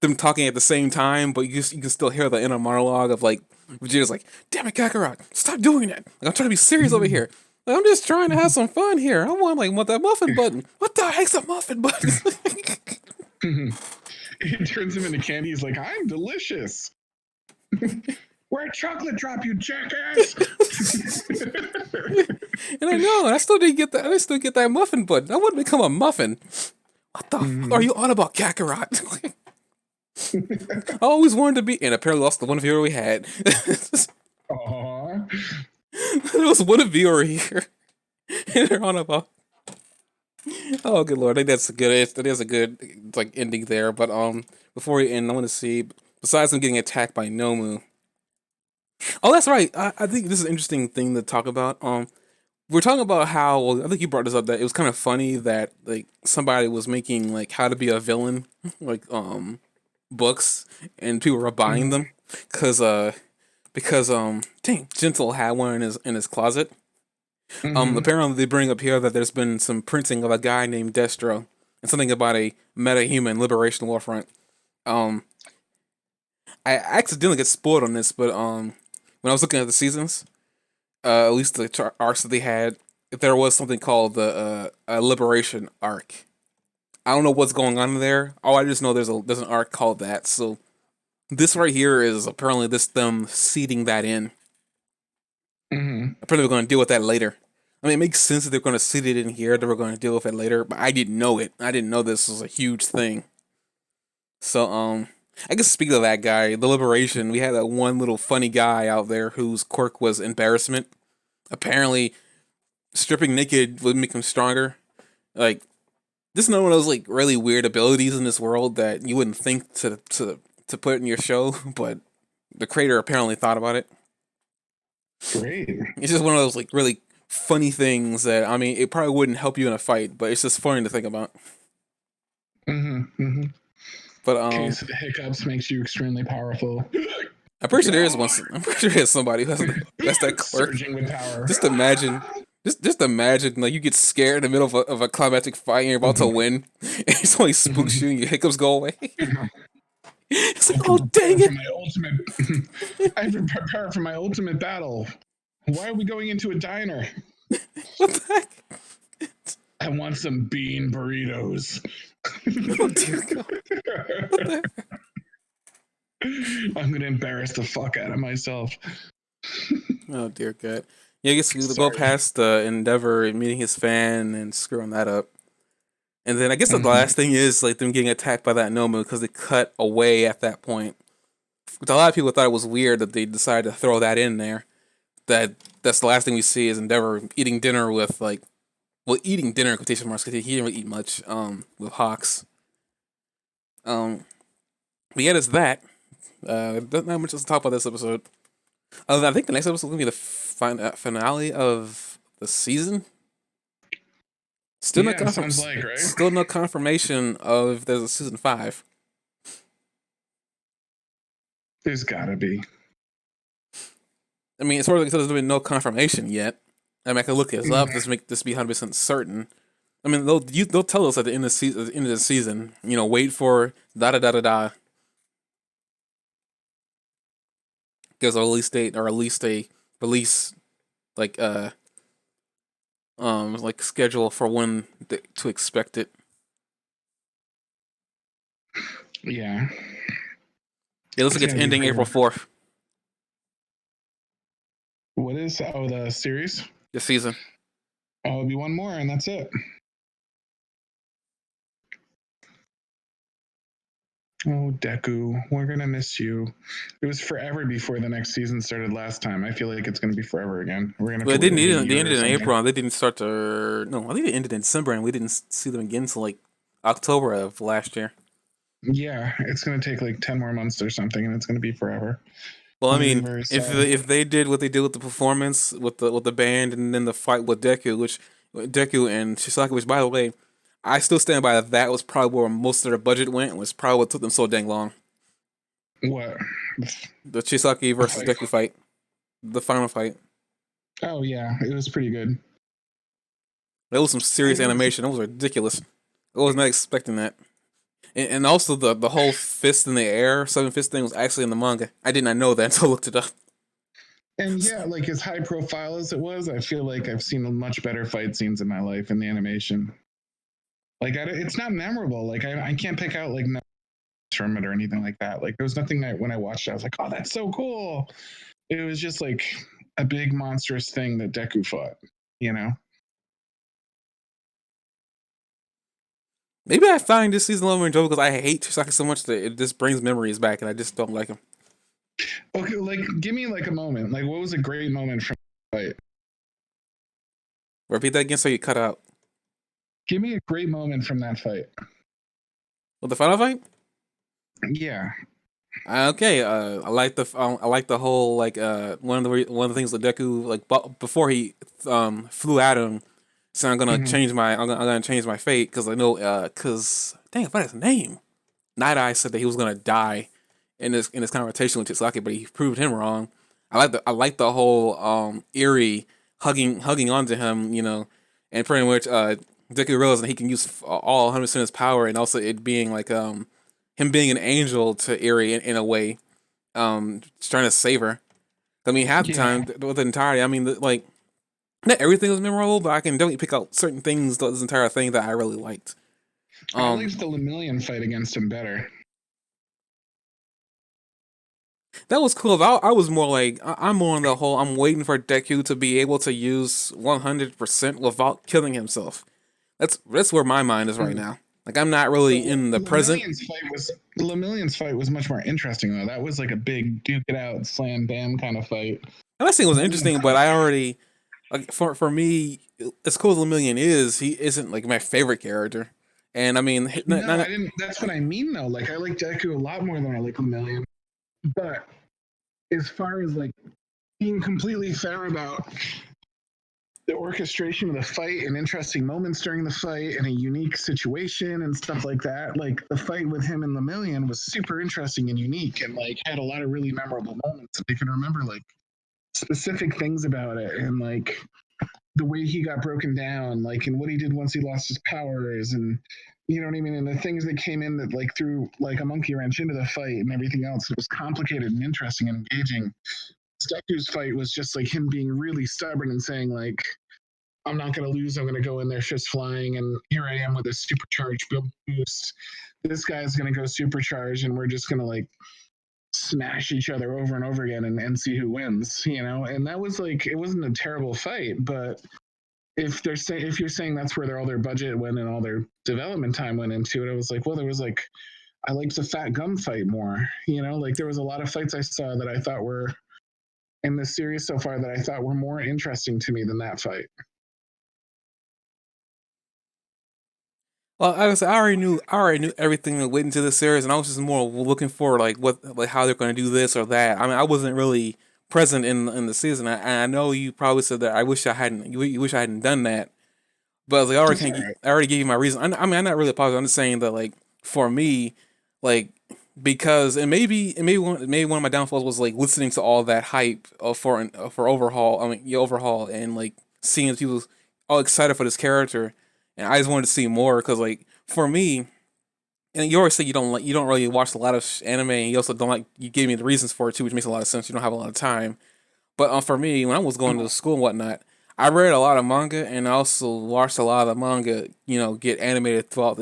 them talking at the same time, but you can still hear the inner monologue of like Vegeta's like, "Damn it, Kakarot, stop doing that! Like, I'm trying to be serious over here. Like, I'm just trying to have some fun here. I want that muffin button. What the heck's a muffin button?" He turns him into candy. He's like, "I'm delicious." We're a chocolate drop, you jackass! And I know, I still didn't get that. I still get that muffin button. I wouldn't become a muffin. What the fuck are you on about, Kakarot? I always wanted to be, and apparently lost the one viewer we had. Aww. There was one viewer here, and they're on about. Oh, good lord! I think that's a good. That is a good like ending there. But before we end, I want to see. Besides them getting attacked by Nomu. Oh, that's right. I think this is an interesting thing to talk about. We're talking about how. Well, I think you brought this up that it was kind of funny that like somebody was making like how to be a villain, like books, and people were buying them because dang, Gentle had one in his closet. Apparently they bring up here that there's been some printing of a guy named Destro and something about a meta-human liberation warfront. Um, I accidentally get spoiled on this, but when I was looking at the seasons, at least the arcs that they had, there was something called the a liberation arc. I don't know what's going on there. Oh, I just know there's an arc called that. So this right here is apparently them seeding that in. Apparently we're going to deal with that later. I mean, it makes sense that they're going to seed it in here. That we're going to deal with it later, but I didn't know it. I didn't know this was a huge thing. So I guess speaking of that guy, the liberation, we had that one little funny guy out there whose quirk was embarrassment. Apparently, stripping naked would make him stronger. Like, this is one of those like really weird abilities in this world that you wouldn't think to put in your show, but the creator apparently thought about it. Great. It's just one of those like really funny things that I mean, it probably wouldn't help you in a fight, but it's just funny to think about. But Case of the hiccups makes you extremely powerful. I'm pretty sure there is one. I'm pretty sure there's somebody who has that's that quirk. Surging with power. Just imagine. Just imagine, like you get scared in the middle of a climactic fight and you're about to win, and somebody spooks you and your hiccups go away. It's like, oh dang it! I have to prepare for my ultimate battle. Why are we going into a diner? What the heck? I want some bean burritos. Oh dear God! What the heck? I'm gonna embarrass the fuck out of myself. Oh dear God! Yeah, I guess we go past Endeavour and meeting his fan and screwing that up. And then I guess the last thing is like them getting attacked by that Nomu because they cut away at that point. Which a lot of people thought it was weird that they decided to throw that in there. That's the last thing we see is Endeavour eating dinner with eating dinner in quotation marks because he didn't really eat much with Hawks. But yeah, there's that. Not much else to talk about this episode. I think the next episode is gonna be the finale of the season. Still no right? Still no confirmation of if there's a season 5. There's gotta be. I mean, it's sort of like there's been no confirmation yet. I mean, I can look this up. Make this be 100% certain. I mean, they'll tell us at the end of the season. You know, wait for da da da da da. There's a release date or at least a release like schedule for when to expect it. Yeah. It looks like it's ending April 4th. What is the series? The season. Oh, it'll be one more and that's it. Oh, Deku, we're gonna miss you. It was forever before the next season started last time. I feel like it's gonna be forever again. We're gonna. But they ended in April. They didn't start to. No, I think they ended in December, and we didn't see them again until like October of last year. Yeah, it's gonna take like 10 more months or something, and it's gonna be forever. Well, I mean, if they did what they did with the performance with the band, and then the fight with Deku and Shisaki, which by the way, I still stand by that was probably where most of their budget went, and was probably what took them so dang long. What? The Chisaki versus Deku fight, the final fight. Oh yeah, it was pretty good. That was some serious animation. That was ridiculous. I was not expecting that. And also the whole fist in the air, 7 fist thing was actually in the manga. I did not know that until I looked it up. And yeah, like as high profile as it was, I feel like I've seen much better fight scenes in my life in the animation. Like it's not memorable. Like I can't pick out like from it or anything like that. Like there was nothing that when I watched it, I was like, oh, that's so cool. It was just like a big monstrous thing that Deku fought, you know? Maybe I find this season a little more enjoyable because I hate Chisaki so much that it just brings memories back, and I just don't like him. Okay, like give me like a moment. Like what was a great moment from the fight? Repeat that again so you cut out. Give me a great moment from that fight. With the final fight? Yeah. Okay, I like the whole like one of the things that Deku like before he flew at him, so Mm-hmm. I'm gonna change my fate because I know because dang, I forgot his name. Night Eye said that he was gonna die in this confrontation with Chisaki, but he proved him wrong. I like the whole Eerie hugging onto him, and pretty much Deku realized that he can use all 100% of his power, and also it being like him being an angel to Eerie in a way, just trying to save her. I mean, half the Yeah. time with the entirety, I mean, like not everything was memorable, but I can definitely pick out certain things throughout this entire thing that I really liked. I Um, liked the Lemillion fight against him better. That was cool. I was more like I'm more on the whole. I'm waiting for Deku to be able to use 100% without killing himself. That's where my mind is right Mm. now. Like I'm not really But in the present. Lemillion's fight was much more interesting though. That was like a big duke it out, slam bam kind of fight. I'm not saying it was Lemillion's interesting, but I already like for me, as cool as Lemillion is, he isn't like my favorite character. And I mean, No, I didn't. That's what I mean though. Like I like Deku a lot more than I like Lemillion. But as far as like being completely fair about the orchestration of the fight and interesting moments during the fight and a unique situation and stuff like that. Like the fight with him and Lemillion was super interesting and unique and like had a lot of really memorable moments. I can remember like specific things about it and like the way he got broken down, like and what he did once he lost his powers and you know what I mean? And the things that came in that like threw like a monkey wrench into the fight and everything else. It was complicated and interesting and engaging. Deku's fight was just like him being really stubborn and saying like I'm not going to lose. I'm going to go in there fist flying, and here I am with a supercharged boost. This guy's going to go supercharged, and we're just going to like smash each other over and over again and see who wins. You know, and that was like it wasn't a terrible fight, but if you're saying that's where all their budget went and all their development time went into it, I was like, well, there was like I liked the fat gum fight more. You know, like there was a lot of fights I saw that I thought were in the series so far that I thought were more interesting to me than that fight. well, like I said, I already knew everything that went into the series, and I was just more looking for like how they're going to do this or that. I mean, I wasn't really present in the season, and I know you probably said that. I wish I hadn't. You wish I hadn't done that. But I was like, That's all right. I already gave you my reason. I mean, I'm not really positive. I'm just saying that, like, for me, like, because maybe one of my downfalls was like listening to all that hype for overhaul. I mean, yeah, overhaul and like seeing people all excited for this character, and I just wanted to see more because, like, for me, and you always say you don't really watch a lot of anime, and you also don't like you gave me the reasons for it too, which makes a lot of sense. You don't have a lot of time, but for me, when I was going to school and whatnot, I read a lot of manga and I also watched a lot of the manga, get animated throughout the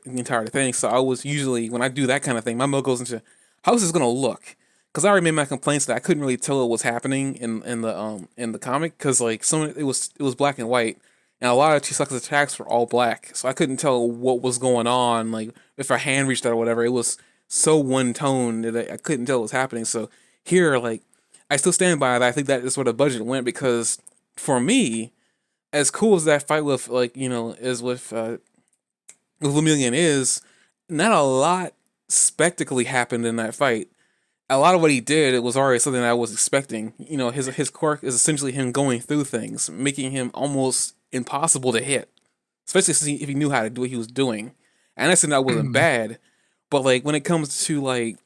entire thing. So I was usually when I do that kind of thing, my mind goes into how is this gonna look? Because I already made my complaints that I couldn't really tell what was happening in the comic because like it was black and white and a lot of Chisaku's attacks were all black, so I couldn't tell what was going on. Like if her hand reached out or whatever, it was so one tone that I couldn't tell what was happening. So here, like I still stand by that. I think that is where the budget went because for me, as cool as that fight with is with Lemillion is, not a lot spectacularly happened in that fight. A lot of what he did, it was already something that I was expecting. His quirk is essentially him going through things, making him almost impossible to hit, especially if he knew how to do what he was doing. And I said that wasn't bad, but like when it comes to like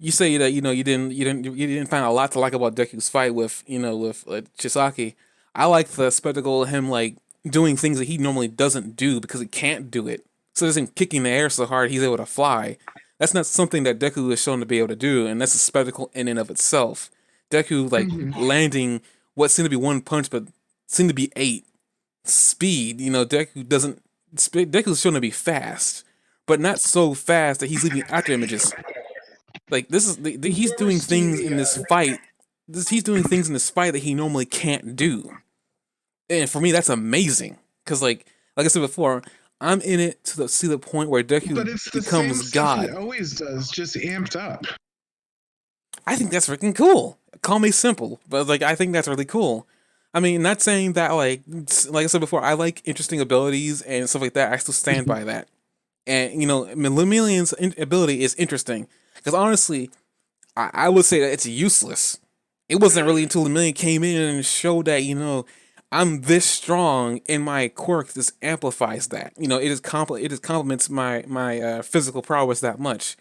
you say that you didn't find a lot to like about Deku's fight with Chisaki. I like the spectacle of him like doing things that he normally doesn't do because he can't do it. So just him kicking the air so hard he's able to fly. That's not something that Deku is shown to be able to do, and that's a spectacle in and of itself. Deku like Mm-hmm. landing what seemed to be one punch, but seemed to be eight speed. Deku's shown to be fast, but not so fast that he's leaving after images. Like this is Did he's you ever doing see things the? in this fight. He's doing things in this fight that he normally can't do, and for me that's amazing. Cause like I said before, I'm in it to see the point where But Deku it's the same becomes stuff he God. always does, just amped up. I think that's freaking cool. Call me simple, but like I think that's really cool. I mean, not saying that like I said before, I like interesting abilities and stuff like that. I still stand by that. And you know, Lemillion's ability is interesting because honestly, I would say that it's useless. It wasn't really until Lemillion came in and showed that I'm this strong, and my quirk just amplifies that. You know, it just complements my physical prowess that much.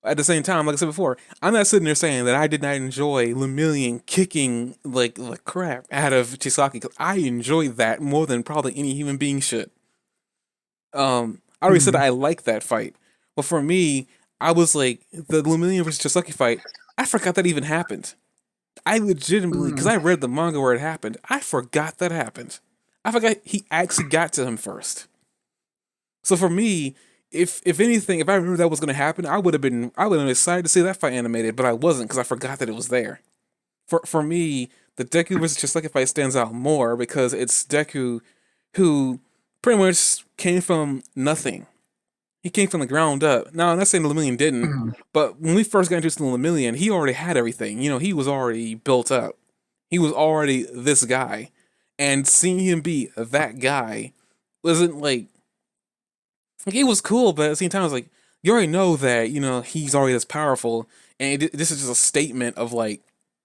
At the same time, like I said before, I'm not sitting there saying that I did not enjoy Lemillion kicking like the crap out of Chisaki because I enjoyed that more than probably any human being should. I already said that I like that fight, but for me, I was like the Lemillion versus Chisaki fight. I forgot that even happened. I legitimately, because I read the manga where it happened, I forgot that happened. I forgot he actually got to him first. So for me, if anything, if I remember that was going to happen, I would have been excited to see that fight animated, but I wasn't because I forgot that it was there. For me, the Deku versus Chisaki fight stands out more because it's Deku who pretty much came from nothing. He came from the ground up. Now, I'm not saying the Lemillion didn't, but when we first got introduced to the Lemillion, he already had everything. You know, he was already built up. He was already this guy. And seeing him be that guy wasn't like it was cool, but at the same time, it's like you already know that he's already this powerful, and this is just a statement of like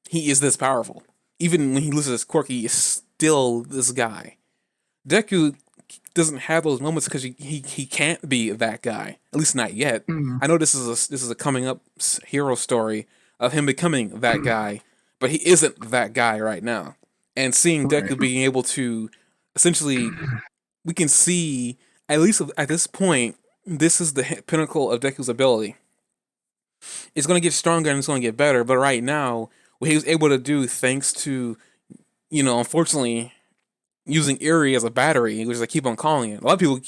he is this powerful. Even when he loses his quirk, he is still this guy. Deku doesn't have those moments because he can't be that guy. At least not yet. I know this is a coming up hero story of him becoming that guy, but he isn't that guy right now. And seeing Deku being able to essentially, we can see at least at this point, this is the pinnacle of Deku's ability. It's going to get stronger and it's going to get better, but right now, what he was able to do thanks to unfortunately using Erie as a battery, which I keep on calling it. A lot of people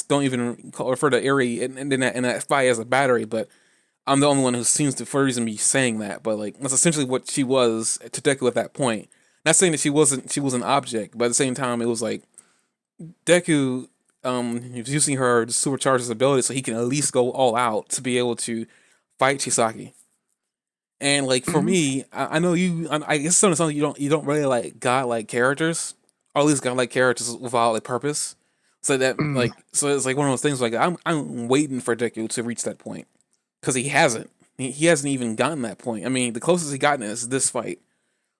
don't even refer to Erie in that fight as a battery, but I'm the only one who seems to, for a reason, be saying that. But like that's essentially what she was to Deku at that point. Not saying that she was an object, but at the same time, it was like Deku he was using her to supercharge his ability so he can at least go all out to be able to fight Chisaki. And like for me, I know I guess something you don't really like godlike characters, or at least godlike characters without like purpose. So so it's like one of those things like I'm waiting for Deku to reach that point because he hasn't. He hasn't even gotten that point. I mean, the closest he gotten is this fight.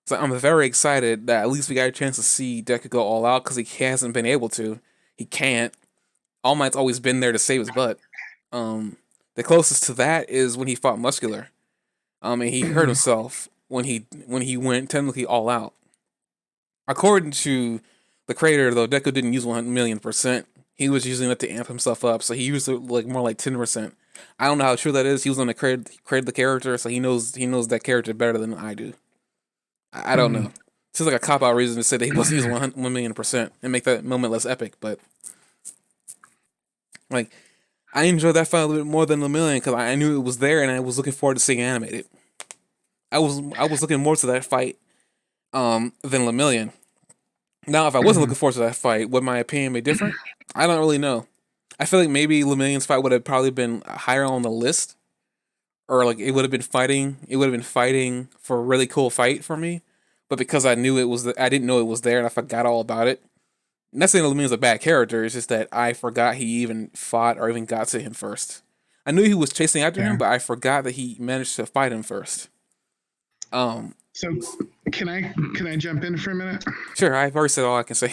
So I'm very excited that at least we got a chance to see Deku go all out because he hasn't been able to. He can't. All Might's always been there to save his butt. The closest to that is when he fought Muscular. And he hurt himself when he went technically all out. According to the creator, though, Deku didn't use 1,000,000%. He was using it to amp himself up, so he used it like more like 10%. I don't know how true that is. He was on the created the character, so he knows that character better than I do. I don't know. It's just like a cop out reason to say that he wasn't using 1,000,000% and make that moment less epic, but like I enjoyed that fight a little bit more than Lemillion because I knew it was there and I was looking forward to seeing it animated. I was looking more to that fight than Lemillion. Now, if I wasn't looking forward to that fight, would my opinion be different? I don't really know. I feel like maybe Lemillion's fight would have probably been higher on the list, or like it would have been fighting. It would have been fighting for a really cool fight for me, but because I knew it was, I didn't know it was there, and I forgot all about it. Not saying Lemillion's a bad character. It's just that I forgot he even fought or even got to him first. I knew he was chasing after him, but I forgot that he managed to fight him first. So can I jump in for a minute? Sure, I've already said all I can say.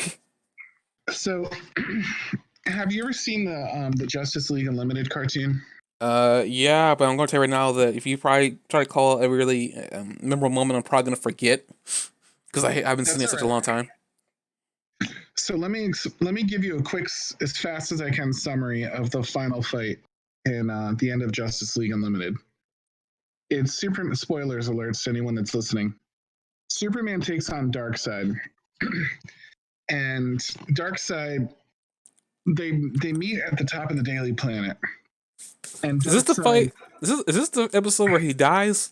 So have you ever seen the Justice League Unlimited cartoon? Yeah, but I'm going to tell you right now that if you probably try to call a really memorable moment, I'm probably going to forget because I've been seeing it such a long time. So let me give you a quick, as fast as I can, summary of the final fight in the end of Justice League Unlimited. It's Superman. Spoilers alerts to anyone that's listening. Superman takes on Darkseid, and Darkseid they meet at the top of the Daily Planet. And is this the fight? Is this the episode where he dies?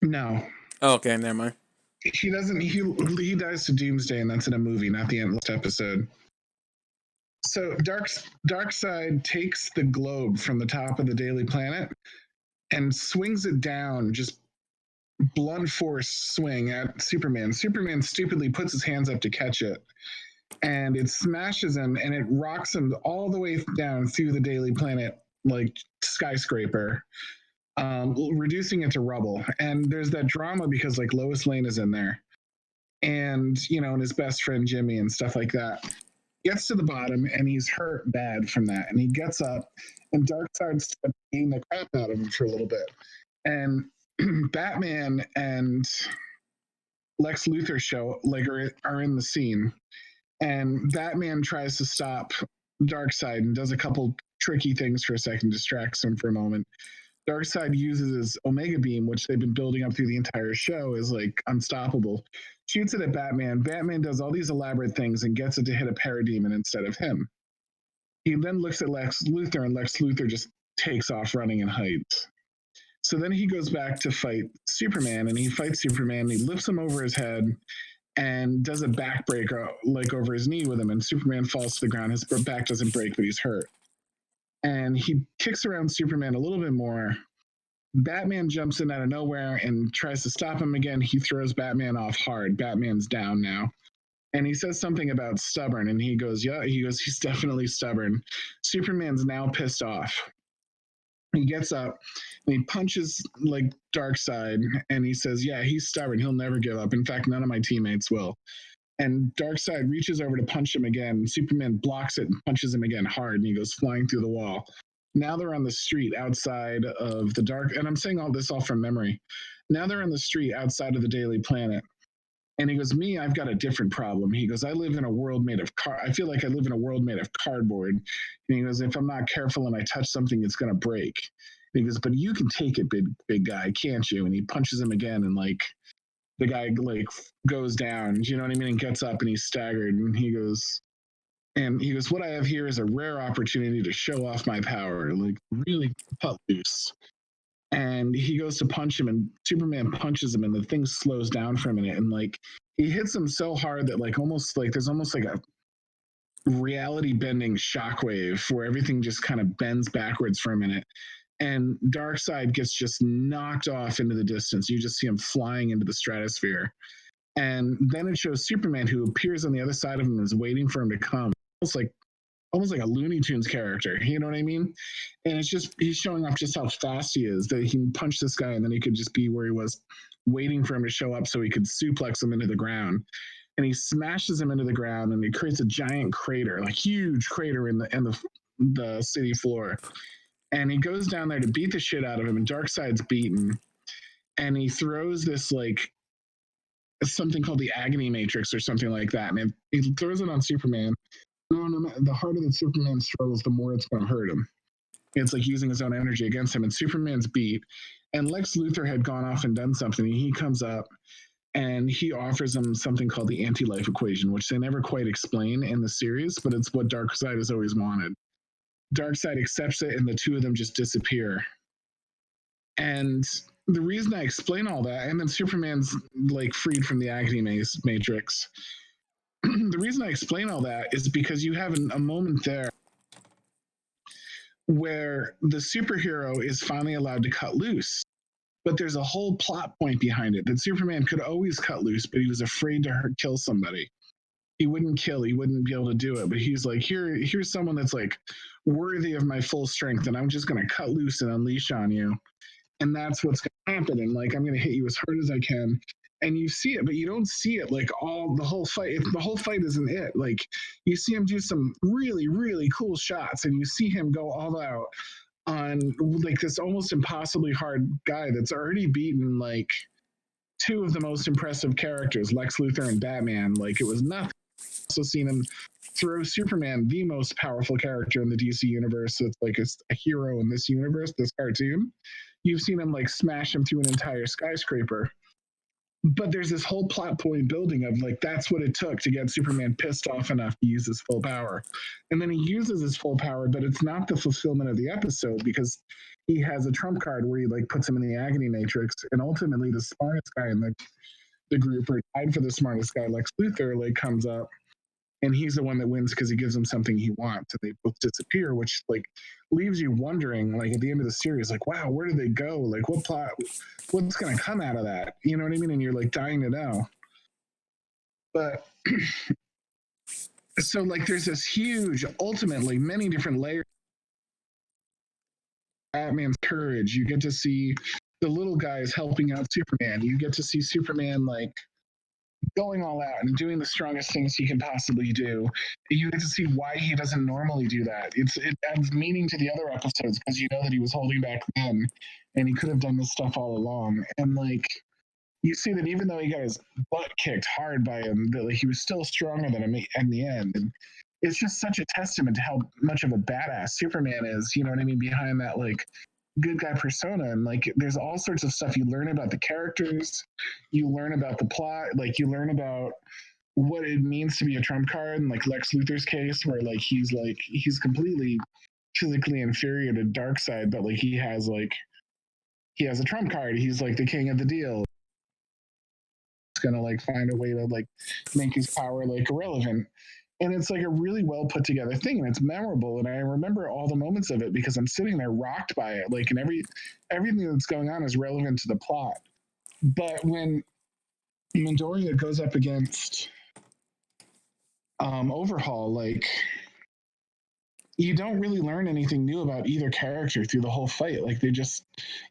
No. Oh, okay, never mind. He doesn't. He dies to Doomsday, and that's in a movie, not the end of the episode. So Darkseid takes the globe from the top of the Daily Planet and swings it down, just blunt force swing at Superman. Superman stupidly puts his hands up to catch it, and it smashes him and it rocks him all the way down through the Daily Planet like skyscraper, reducing it to rubble. And there's that drama because like Lois Lane is in there, and and his best friend Jimmy and stuff like that. Gets to the bottom and he's hurt bad from that, and he gets up, and Darkseid starts beating the crap out of him for a little bit, and Batman and Lex Luthor are in the scene, and Batman tries to stop Darkseid and does a couple tricky things for a second, distracts him for a moment. Darkseid uses his Omega Beam, which they've been building up through the entire show, is like unstoppable. Shoots it at Batman. Batman does all these elaborate things and gets it to hit a parademon instead of him. He then looks at Lex Luthor, and Lex Luthor just takes off running and hides. So then he goes back to fight Superman, and he fights Superman, and he lifts him over his head and does a backbreaker like over his knee with him, and Superman falls to the ground. His back doesn't break, but he's hurt. And he kicks around Superman a little bit more. Batman jumps in out of nowhere and tries to stop him again. He throws Batman off hard. Batman's down now. And he says something about stubborn, and he goes, yeah, he's definitely stubborn. Superman's now pissed off. He gets up and he punches like Darkseid, and he says, yeah, he's stubborn. He'll never give up. In fact, none of my teammates will. And Darkseid reaches over to punch him again. Superman blocks it and punches him again hard, and he goes flying through the wall. Now they're on the street outside of the dark, and I'm saying all this all from memory. Now they're on the street outside of the Daily Planet. And he goes, I've got a different problem. He goes, I live in a world made of I feel like I live in a world made of cardboard. And he goes, if I'm not careful and I touch something, it's going to break. And he goes, but you can take it, big guy, can't you? And he punches him again, and like the guy like goes down, you know what I mean? And gets up and he's staggered, and he goes, what I have here is a rare opportunity to show off my power, like really cut loose. And he goes to punch him, and Superman punches him, and the thing slows down for a minute, and like he hits him so hard that like there's almost like a reality bending shockwave where everything just kind of bends backwards for a minute, and Darkseid gets just knocked off into the distance. You just see him flying into the stratosphere, and then it shows Superman, who appears on the other side of him and is waiting for him to come, almost like a Looney Tunes character, you know what I mean? And it's just, he's showing off just how fast he is, that he can punch this guy and then he could just be where he was, waiting for him to show up so he could suplex him into the ground. And he smashes him into the ground, and he creates a giant crater, like huge crater in the city floor. And he goes down there to beat the shit out of him, and Darkseid's beaten. And he throws this like something called the Agony Matrix or something like that. And he throws it on Superman. No, the harder that Superman struggles, the more it's going to hurt him. It's like using his own energy against him, and Superman's beat. And Lex Luthor had gone off and done something. He comes up and he offers him something called the anti-life equation, which they never quite explain in the series, but it's what Darkseid has always wanted. Darkseid accepts it, and the two of them just disappear. And the reason I explain all that, and then Superman's like freed from the Agony Matrix. The reason I explain all that is because you have a moment there where the superhero is finally allowed to cut loose, but there's a whole plot point behind it that Superman could always cut loose, but he was afraid to kill somebody. He wouldn't kill, he wouldn't be able to do it, but he's like, here's someone that's like worthy of my full strength, and I'm just going to cut loose and unleash on you. And that's what's going to happen. And like, I'm going to hit you as hard as I can. And you see it, but you don't see it like the whole fight. The whole fight isn't it. Like, you see him do some really, really cool shots, and you see him go all out on like this almost impossibly hard guy that's already beaten like two of the most impressive characters, Lex Luthor and Batman. Like, it was nothing. Also seen him throw Superman, the most powerful character in the DC universe. So it's like a hero in this universe, this cartoon. You've seen him like smash him through an entire skyscraper. But there's this whole plot point building of like, that's what it took to get Superman pissed off enough to use his full power. And then he uses his full power, but it's not the fulfillment of the episode, because he has a trump card where he like puts him in the Agony Matrix, and ultimately the smartest guy in the group, or tied for the smartest guy, Lex Luthor, like comes up and he's the one that wins because he gives him something he wants, and they both disappear, which like leaves you wondering, like at the end of the series, like, wow, where did they go? Like, what plot? What's going to come out of that? You know what I mean? And you're like dying to know. But so like, there's this huge, ultimately many different layers. Batman's courage. You get to see the little guys helping out Superman. You get to see Superman like going all out and doing the strongest things he can possibly do. You get to see why he doesn't normally do that. It adds meaning to the other episodes because you know that he was holding back then, and he could have done this stuff all along. And like you see that even though he got his butt kicked hard by him, that like, he was still stronger than him in the end. And it's just such a testament to how much of a badass Superman is. You know what I mean? Behind that like good guy persona, and like there's all sorts of stuff you learn about the characters, you learn about the plot, like you learn about what it means to be a trump card, and like Lex Luthor's case where like he's completely physically inferior to Darkseid, but like he has a trump card, he's like the king of the deal. It's gonna like find a way to like make his power like irrelevant, and it's like a really well put together thing, and it's memorable, and I remember all the moments of it because I'm sitting there rocked by it, like, and everything that's going on is relevant to the plot. But when Midoriya goes up against Overhaul, like, you don't really learn anything new about either character through the whole fight. Like,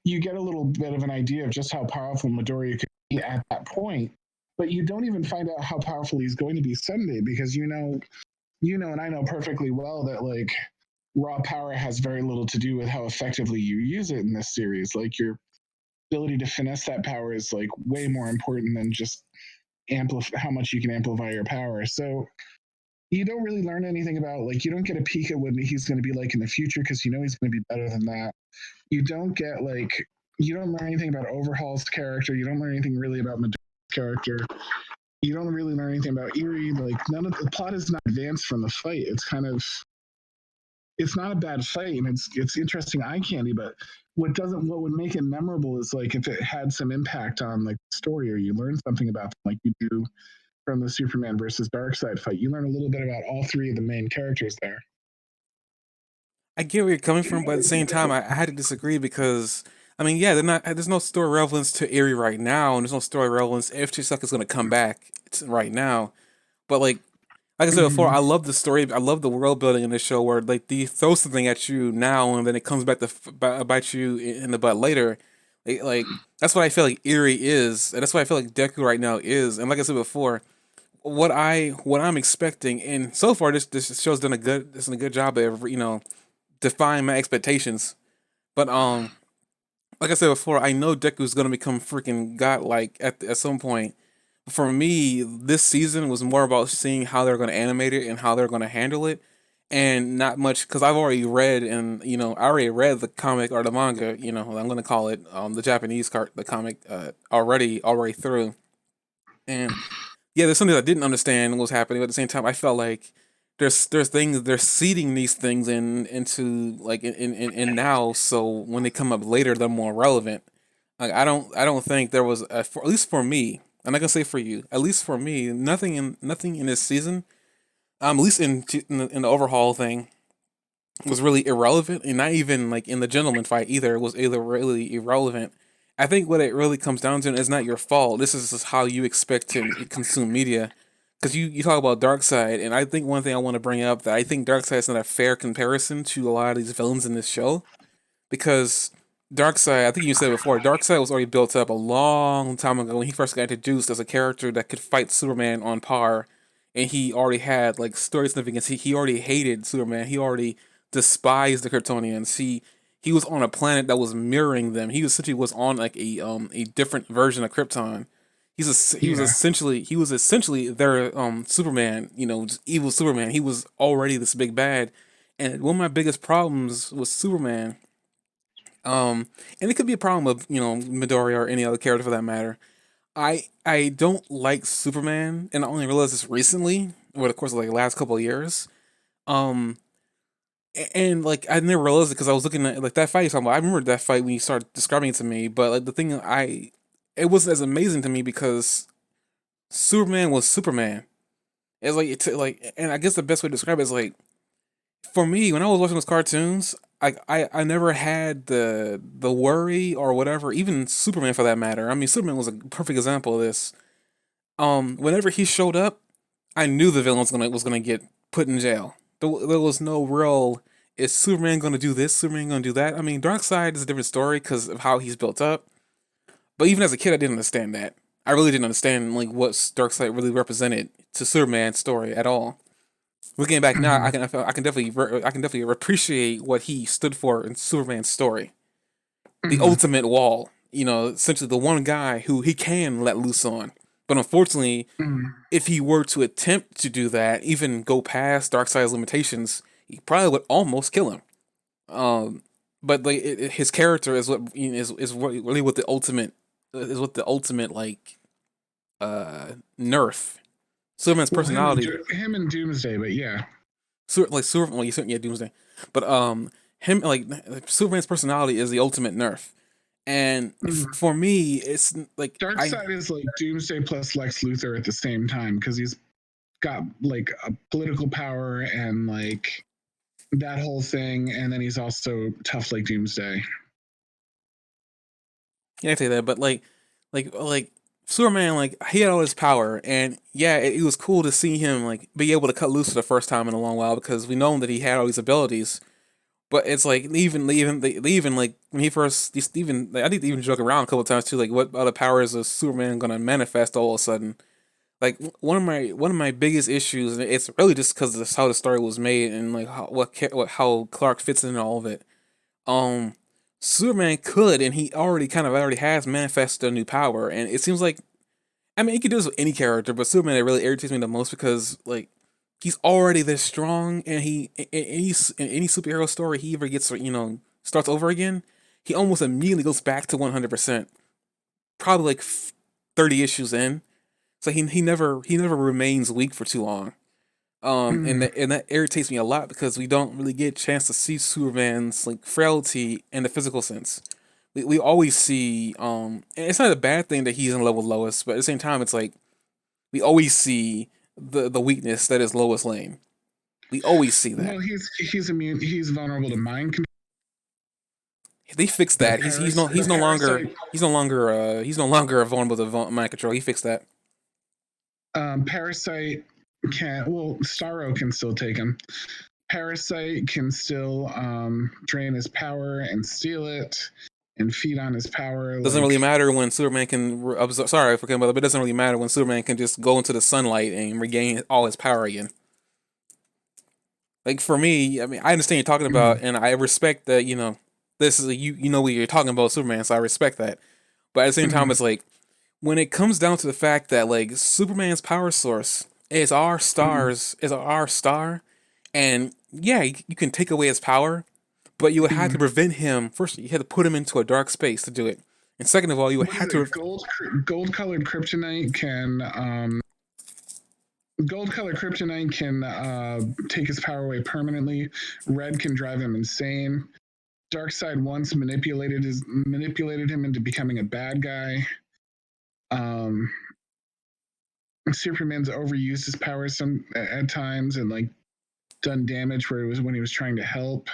you get a little bit of an idea of just how powerful Midoriya could be at that point, but you don't even find out how powerful he's going to be someday, because you know, and I know perfectly well that like raw power has very little to do with how effectively you use it in this series. Like, your ability to finesse that power is like way more important than just how much you can amplify your power. So you don't really learn anything about, like, you don't get a peek at what he's going to be like in the future because you know he's going to be better than that. You don't get like, you don't learn anything about Overhaul's character. You don't learn anything really about Medusa's character. You don't really learn anything about Eerie. Like, none of the plot is not advanced from the fight. It's not a bad fight, and it's interesting eye candy, but what would make it memorable is like if it had some impact on like the story, or you learn something about them, like you do from the Superman versus Darkseid fight. You learn a little bit about all three of the main characters there. I get where you're coming from, but at the same time, I had to disagree because I mean, yeah, they're not. There's no story relevance to Erie right now, and there's no story relevance if Chisaka is going to come back right now. But like I said before, Mm-hmm. I love the story. I love the world building in this show where like they throw something at you now and then it comes back to bite you in the butt later. Like that's what I feel like Erie is, and that's what I feel like Deku right now is. And like I said before, what I'm expecting, and so far this show's done a good job of define my expectations. But like I said before, I know Deku's gonna become freaking godlike at some point. For me, this season was more about seeing how they're gonna animate it and how they're gonna handle it, and not much because I've already read, and I already read the comic or the manga. I'm gonna call it the Japanese the comic already through, and yeah, there's something I didn't understand what was happening. But at the same time, I felt like there's things they're seeding these things into like in now, so when they come up later, they're more relevant. Like I don't think there was at least for me. I'm not gonna say for you. At least for me, nothing in this season, at least in the overhaul thing, was really irrelevant, and not even like in the gentleman fight either. It was either really irrelevant. I think what it really comes down to is not your fault. This is just how you expect to consume media. Because you talk about Darkseid, and I think one thing I want to bring up that I think Darkseid is not a fair comparison to a lot of these villains in this show. Because Darkseid, I think you said before, Darkseid was already built up a long time ago when he first got introduced as a character that could fight Superman on par, and he already had like story significance. He already hated Superman. He already despised the Kryptonians. He was on a planet that was mirroring them. He essentially was on like a different version of Krypton. Yeah. He was essentially their Superman. Just evil Superman. He was already this big bad, and one of my biggest problems with Superman, and it could be a problem of Midoriya or any other character for that matter. I don't like Superman, and I only realized this recently, over the course of like the last couple of years. Um, and like I never realized it because I was looking at like that fight you're talking about. I remember that fight when you started describing it to me, but like the thing it wasn't as amazing to me because Superman was Superman, It's like it's like, and I guess the best way to describe it is like, for me when I was watching those cartoons, I never had the worry or whatever. Even Superman for that matter. I mean, Superman was a perfect example of this. Whenever he showed up, I knew the villain was gonna get put in jail. There was no real. Is Superman gonna do this? Superman gonna do that? I mean, Darkseid is a different story because of how he's built up. But even as a kid, I didn't understand that. I really didn't understand like what Darkseid really represented to Superman's story at all. Looking back now, Mhm. I can definitely appreciate what he stood for in Superman's story. The Mhm. ultimate wall. You know, essentially the one guy who he can let loose on. But unfortunately, Mhm. if he were to attempt to do that, even go past Darkseid's limitations, he probably would almost kill him. Um, but like his character is what is really what the ultimate is what the ultimate like nerf. Superman's Well, personality, him and Doomsday, but yeah. like Super, well, you certainly yeah, Doomsday, but him like Superman's personality is the ultimate nerf. And Mhm. for me, it's like Darkseid is like Doomsday plus Lex Luthor at the same time because he's got like a political power and like that whole thing, and then he's also tough like Doomsday. yeah, I say that, but like Superman, like he had all this power, and yeah, it was cool to see him like be able to cut loose for the first time in a long while because we know that he had all these abilities. But it's like they even like when he first even like, I think they even joke around a couple of times too, like what other powers is Superman gonna manifest all of a sudden? Like one of my biggest issues, and it's really just because of how the story was made and like how Clark fits in all of it. Um, Superman could, and he already has manifested a new power, and it seems like I mean he could do this with any character, but Superman it really irritates me the most because like he's already this strong, and he in any superhero story he ever gets starts over again, he almost immediately goes back to 100%. Probably like 30 issues in, so he never remains weak for too long. Mm. And that irritates me a lot because we don't really get a chance to see Superman's like frailty in the physical sense. We always see and it's not a bad thing that he's in love with Lois, but at the same time it's like we always see the weakness that is Lois Lane. We always see that. Well, he's immune. He's vulnerable to mind control. They fixed The that. the parasite. He's no longer vulnerable to mind control. He fixed that. Parasite can well Starro can still take him. Parasite can still drain his power and steal it and feed on his power. Doesn't Like really matter when Superman can absorb. Sorry for cutting, but it doesn't really matter when Superman can just go into the sunlight and regain all his power again. Like for me, I mean, I understand you're talking about, mm, and I respect that. You know, this is you know what you're talking about, Superman. So I respect that. But at the same time, mm, it's like when it comes down to the fact that like Superman's power source mm, is our star, and yeah, you can take away his power, but you would have to mm. prevent him. First, you had to put him into a dark space to do it, and second of all, you would What is have it? to. Gold colored kryptonite can gold colored kryptonite can take his power away permanently. Red can drive him insane. Darkseid once manipulated him into becoming a bad guy. Um, Superman's overused his powers at times and like done damage where it was when he was trying to help.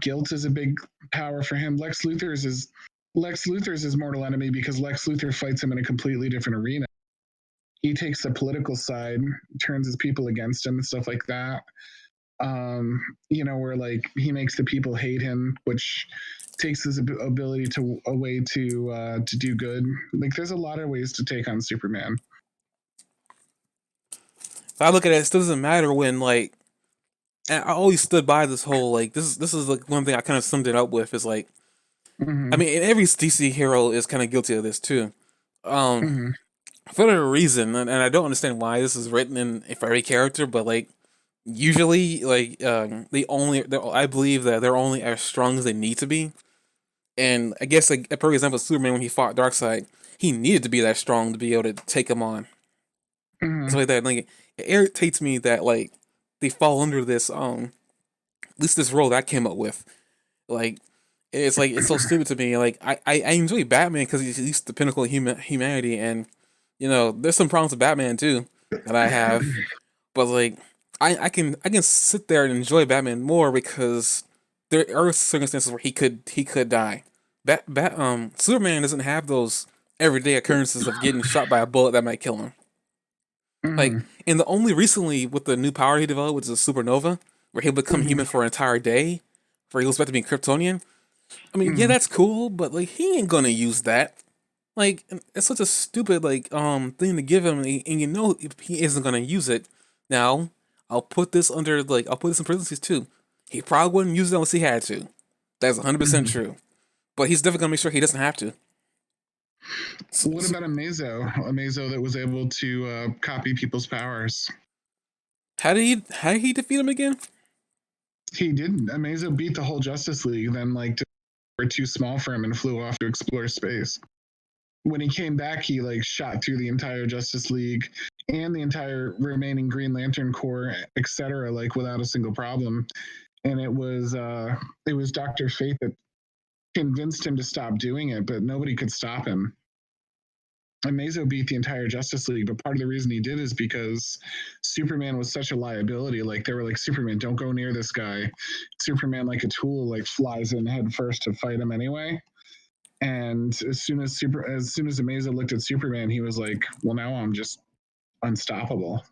Guilt is a big power for him. Lex Luthor's his mortal enemy because Lex Luthor fights him in a completely different arena. He takes the political side, turns his people against him and stuff like that. Where like he makes the people hate him, which takes his ability to away to do good. Like there's a lot of ways to take on Superman. I look at it, it still doesn't matter when like. And I always stood by this whole like this is like one thing I kind of summed it up with is like I Mm-hmm. mean and every DC hero is kind of guilty of this too. Um, Mm-hmm. for whatever reason, and I don't understand why this is written in for every character, but like usually like I believe that they're only as strong as they need to be. And I guess like a perfect example, Superman when he fought Darkseid, he needed to be that strong to be able to take him on. Mm-hmm. Stuff like that. Like it irritates me that like they fall under this at least this role that I came up with. Like it's so stupid to me. Like I enjoy Batman because he's at least the pinnacle of humanity, and you know there's some problems with Batman too that I have. But like, I can sit there and enjoy Batman more because there are circumstances where he could die. Superman doesn't have those everyday occurrences of getting shot by a bullet that might kill him. Like, Mhm. and the only recently with the new power he developed, which is a supernova, where he'll become human Mhm. for an entire day, where he goes back to being Kryptonian. I mean, yeah, Mhm. that's cool, but like he ain't gonna use that. Like, it's such a stupid like thing to give him, and you know he isn't gonna use it. Now, I'll put this in parentheses too. He probably wouldn't use it unless he had to. That's 100% Mhm. true. But he's definitely gonna make sure he doesn't have to. So, What about a Mazo that was able to copy people's powers? how did he defeat him again? He didn't. Amazo beat the whole Justice League, then like were too small for him and flew off to explore space. When he came back, he like shot through the entire Justice League and the entire remaining Green Lantern Corps, etc., like without a single problem. And it was Doctor Fate that convinced him to stop doing it, but nobody could stop him. And Mazo beat the entire Justice League, but part of the reason he did is because Superman was such a liability. Like they were like, Superman, don't go near this guy. Superman, like a tool, like flies in head first to fight him anyway. And as soon as Amazo looked at Superman, he was like, well, now I'm just unstoppable.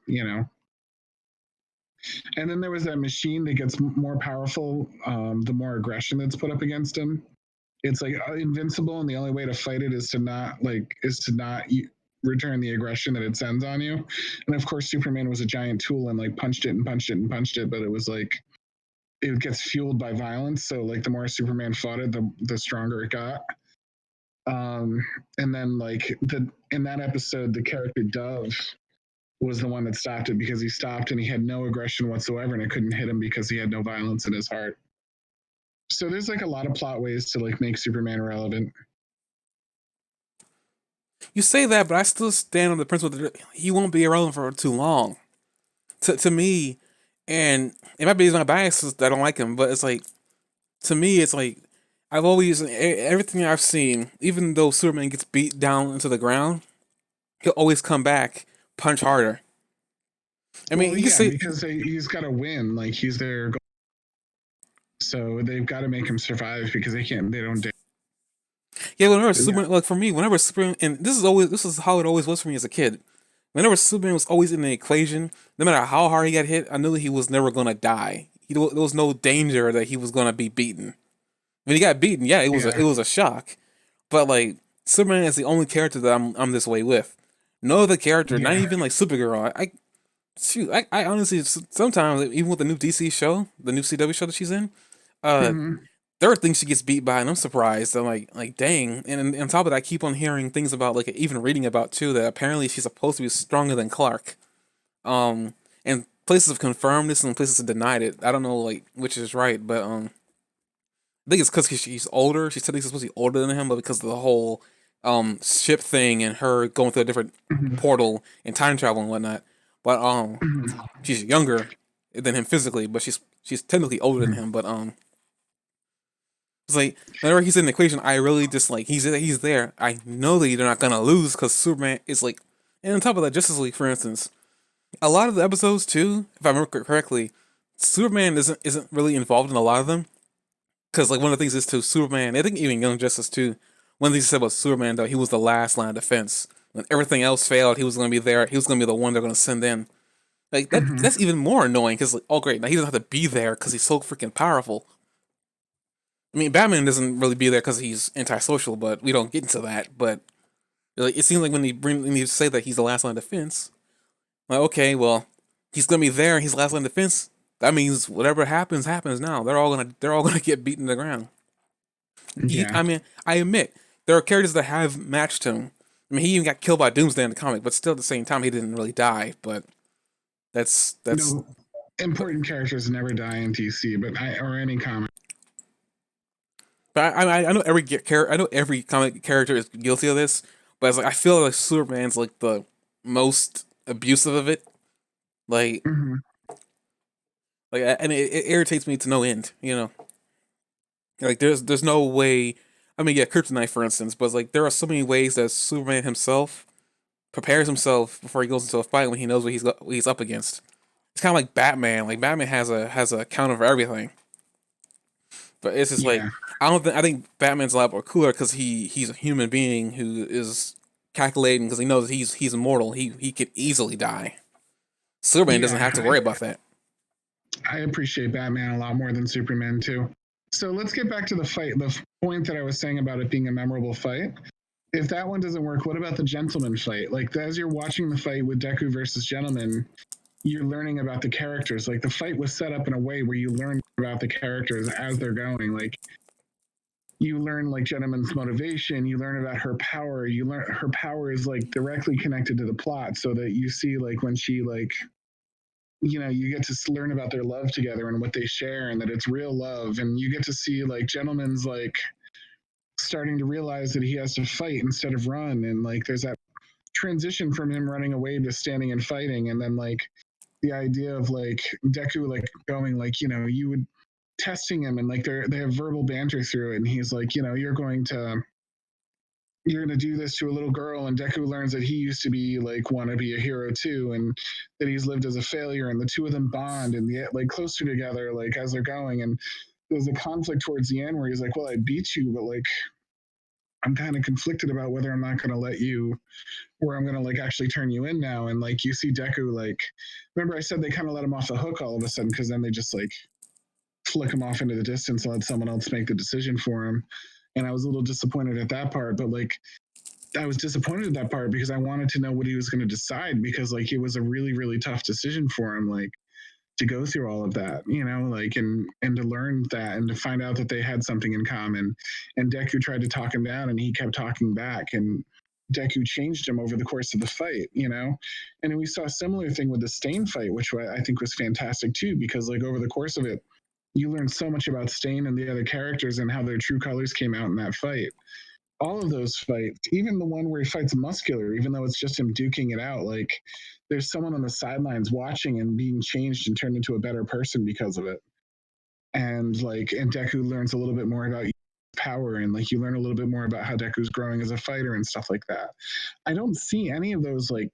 And then there was that machine that gets more powerful the more aggression that's put up against him. It's like invincible, and the only way to fight it is to not return the aggression that it sends on you. And of course, Superman was a giant tool and like punched it and punched it and punched it, but it was like it gets fueled by violence. So like the more Superman fought it, the stronger it got. Um, and then like in that episode, the character Dove was the one that stopped it because he stopped and he had no aggression whatsoever, and it couldn't hit him because he had no violence in his heart. So there's like a lot of plot ways to like make Superman relevant. You say that, but I still stand on the principle that he won't be irrelevant for too long. To me, and it might be my biases that I don't like him, but it's like to me, it's like I've always everything I've seen, even though Superman gets beat down into the ground, he'll always come back, punch harder. I mean, Well, you can yeah, say, because he's got to win. Like he's their goal. So they've got to make him survive because they don't dare. yeah, whenever Yeah. Superman, like for me, whenever Superman, and this is how it always was for me as a kid. Whenever Superman was always in the equation, no matter how hard he got hit, I knew that he was never gonna die. There was no danger that he was gonna be beaten. When he got beaten, yeah, it Yeah. was a shock. But like Superman is the only character that I'm this way with. No other character, not Yeah. even like Supergirl. I honestly sometimes even with the new DC show, the new CW show that she's in, uh, Mhm. there are things she gets beat by, and I'm surprised. I'm like, dang. And on top of that, I keep on hearing things about like even reading about too that apparently she's supposed to be stronger than Clark. And places have confirmed this and places have denied it. I don't know like which is right, but I think it's because she's older. She's technically supposed to be older than him, but because of the whole ship thing and her going through a different Mhm. portal and time travel and whatnot. But Mhm. she's younger than him physically, but she's technically older than Mhm. him. But it's like whenever he's in the equation, I really just like he's there. I know that they're not gonna lose because Superman is like, and on top of that, Justice League, for instance, a lot of the episodes too, if I remember correctly, Superman isn't really involved in a lot of them. Because like one of the things is to Superman, I think even Young Justice too. One of the things he said about Superman though, he was the last line of defense. When everything else failed, he was going to be there. He was going to be the one they're going to send in. Like that. Mhm. That's even more annoying because like, oh great, now he doesn't have to be there because he's so freaking powerful. I mean, Batman doesn't really be there because he's antisocial, but we don't get into that. But like, it seems like when you say that he's the last line of defense, like okay, well, he's going to be there. He's the last line of defense. That means whatever happens, happens now. They're all gonna get beaten to the ground. Yeah. I mean, I admit there are characters that have matched him. I mean, he even got killed by Doomsday in the comic, but still at the same time, he didn't really die. But that's. No, important characters never die in DC, or any comic. But I know every character. I know every comic character is guilty of this. But it's like I feel like Superman's like the most abusive of it. Like Mhm. and it irritates me to no end. Like there's no way. I mean, yeah, Kryptonite for instance, but it's like there are so many ways that Superman himself prepares himself before he goes into a fight when he knows what he's up against. it's kind of like Batman. Like Batman has a counter for everything, but it's just like Yeah. I think Batman's a lot more cooler because he's a human being who is calculating because he knows he's immortal. He could easily die. Superman doesn't Yeah. have to worry about that. I appreciate Batman a lot more than Superman too. So let's get back to the fight. The point that I was saying about it being a memorable fight. If that one doesn't work, what about the gentleman fight? Like as you're watching the fight with Deku versus Gentleman, you're learning about the characters. Like the fight was set up in a way where you learn about the characters as they're going. Like you learn like Gentleman's motivation, you learn about her power, you learn her power is like directly connected to the plot so that you see like when she like you get to learn about their love together and what they share and that it's real love and you get to see like Gentleman's like starting to realize that he has to fight instead of run and like there's that transition from him running away to standing and fighting and then like the idea of like Deku like going like you would testing him and like they have verbal banter through it and he's like you're going to do this to a little girl and Deku learns that he used to be like want to be a hero too and that he's lived as a failure and the two of them bond and get like closer together like as they're going and there's a conflict towards the end where he's like well I beat you but like I'm kind of conflicted about whether I'm not going to let you or I'm going to like actually turn you in now and like you see Deku like remember I said they kind of let him off the hook all of a sudden because then they just like flick him off into the distance and let someone else make the decision for him and I was a little disappointed at that part but like I was disappointed at that part because I wanted to know what he was going to decide because like it was a really really tough decision for him like to go through all of that like and to learn that and to find out that they had something in common and Deku tried to talk him down and he kept talking back and Deku changed him over the course of the fight and we saw a similar thing with the Stain fight which I think was fantastic too because like over the course of it you learn so much about Stain and the other characters and how their true colors came out in that fight all of those fights, even the one where he fights Muscular, even though it's just him duking it out, like there's someone on the sidelines watching and being changed and turned into a better person because of it. And Deku learns a little bit more about power and like you learn a little bit more about how Deku's growing as a fighter and stuff like that. I don't see any of those like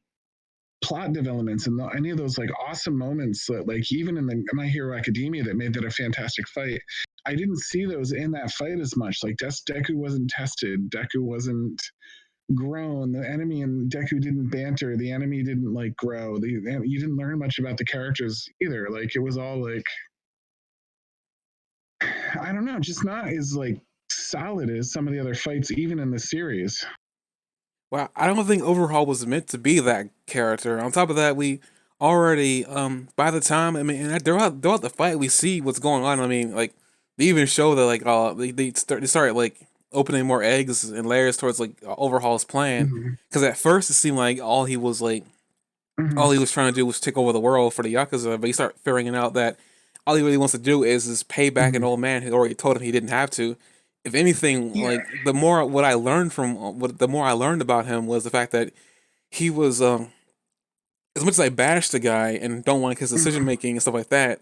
plot developments and any of those like awesome moments that like even in the My Hero Academia that made that a fantastic fight. I didn't see those in that fight as much. Like Deku wasn't tested. Deku wasn't grown. The enemy and Deku didn't banter. The enemy didn't like grow. You didn't learn much about the characters either. Like it was all like I don't know, just not as like solid as some of the other fights, even in the series. Well, I don't think Overhaul was meant to be that character. On top of that, we already by the time I mean and throughout the fight we see what's going on. I mean, like they even show that like they start like opening more eggs and layers towards like Overhaul's plan. Mm-hmm. Because at first it seemed like all Mm-hmm. he was trying to do was take over the world for the Yakuza, but you start figuring out that all he really wants to do is pay back an Mm-hmm. old man who already told him he didn't have to. If anything, Yeah. like the more what I learned from what the more I learned about him was the fact that he was as much as I bash the guy and don't like his decision Mm-hmm. making and stuff like that,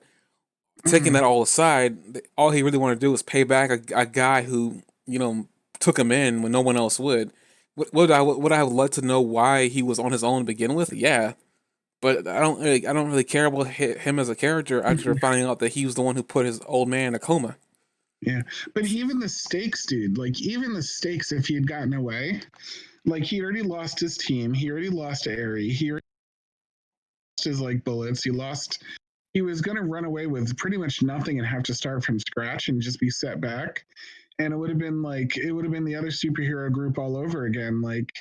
taking Mm-hmm. that all aside, all he really wanted to do was pay back a guy who took him in when no one else would. Would I have loved to know why he was on his own to begin with? Yeah, but I don't really care about him as a character after Mm-hmm. finding out that he was the one who put his old man in a coma. Yeah. But even the stakes, dude, like even the stakes, if he had gotten away, like he already lost his team, he already lost Aerie, he already lost his like bullets, he was gonna run away with pretty much nothing and have to start from scratch and just be set back. And it would have been the other superhero group all over again, like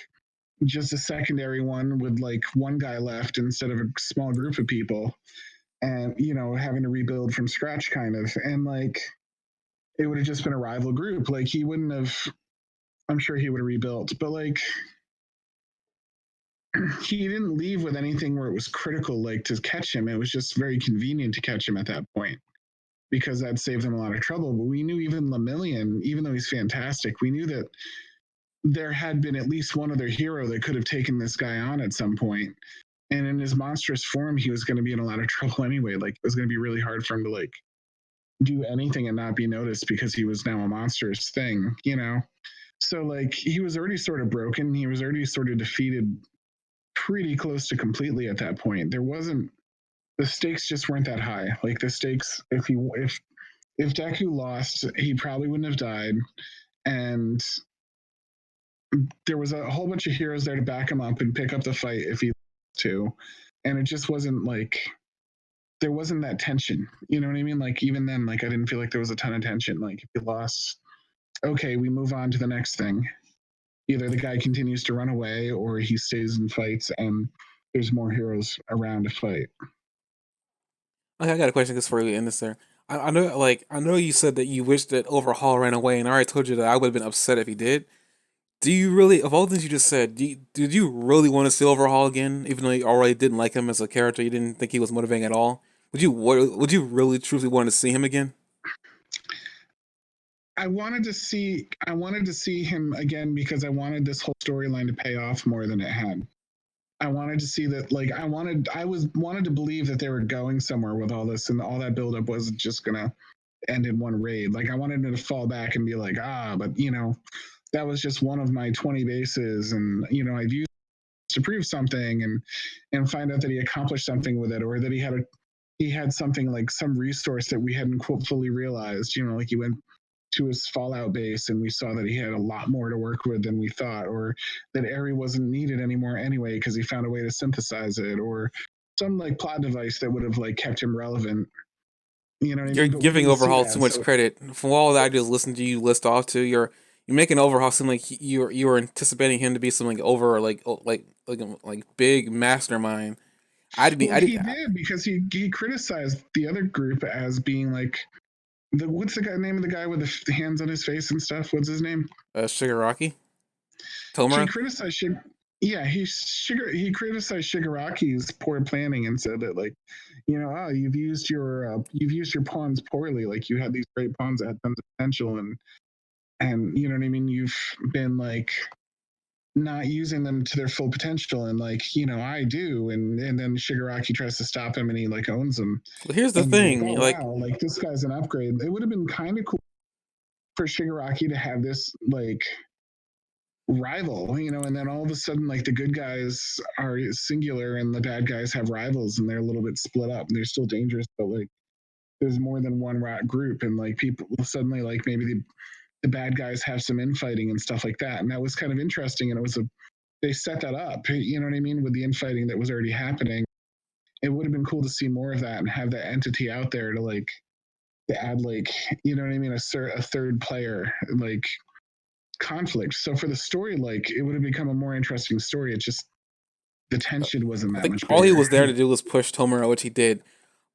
just a secondary one with like one guy left instead of a small group of people and having to rebuild from scratch kind of and like it would have just been a rival group like he wouldn't have I'm sure he would have rebuilt but like he didn't leave with anything where it was critical like to catch him it was just very convenient to catch him at that point because that saved him a lot of trouble but we knew even Lemillion even though he's fantastic we knew that there had been at least one other hero that could have taken this guy on at some point and in his monstrous form he was going to be in a lot of trouble anyway like it was going to be really hard for him to like do anything and not be noticed because he was now a monstrous thing. So like he was already sort of broken he was already sort of defeated pretty close to completely at that point there wasn't the stakes just weren't that high. Like the stakes, if Deku lost, he probably wouldn't have died, and there was a whole bunch of heroes there to back him up and pick up the fight if he to, and it just wasn't like there wasn't that tension. You know what I mean? Like even then, like I didn't feel like there was a ton of tension. Like if he lost, okay, we move on to the next thing. Either the guy continues to run away or he stays and fights, and there's more heroes around to fight. Okay, I got a question just for you in this there. I know, like, I know you said that you wish that Overhaul ran away, and I already told you that I would have been upset if he did. Do you really, of all the things you just said, did you really want to see Overhaul again, even though you already didn't like him as a character? You didn't think he was motivating at all. Would you really truly want to see him again? I wanted to see him again because I wanted this whole storyline to pay off more than it had. I wanted to see that, like wanted to believe that they were going somewhere with all this, and all that buildup wasn't just gonna end in one raid. Like I wanted him to fall back and be like, but that was just one of my 20 bases, and I've used to prove something, and find out that he accomplished something with it, or that he had something like some resource that we hadn't quote fully realized. Like he went to his Fallout base and we saw that he had a lot more to work with than we thought, or that Eri wasn't needed anymore anyway because he found a way to synthesize it, or some like plot device that would have like kept him relevant. You know what I You're mean? But we giving didn't see Overhaul that. too much So credit. From all that I just listened to you list off to, you're making Overhaul seem like you were anticipating him to be something over like big mastermind. well, I did he did because he criticized the other group as being like what's the guy name of the guy with the hands on his face and stuff? What's his name? Shigaraki He Tomura. criticized yeah, he criticized Shigaraki's poor planning and said that, like, you've used your pawns poorly. Like you had these great pawns that had tons of potential, and you know what I mean. You've been like not using them to their full potential, and like I do, and then Shigaraki tries to stop him, and he like owns him, Well, here's the and you're like, thing, oh like wow, like this guy's an upgrade. It would have been kind of cool for Shigaraki to have this like rival, and then all of a sudden, like the good guys are singular and the bad guys have rivals, and they're a little bit split up, and they're still dangerous, but like there's more than one rat group, and like people suddenly like maybe the bad guys have some infighting and stuff like that, and that was kind of interesting, and they set that up, you know what I mean, with the infighting that was already happening. It would have been cool to see more of that and have that entity out there to add like you know what I mean, a third player like conflict. So for the story, like it would have become a more interesting story. It's just the tension wasn't I that think much all he bigger. was there to do was push Tomura, which he did.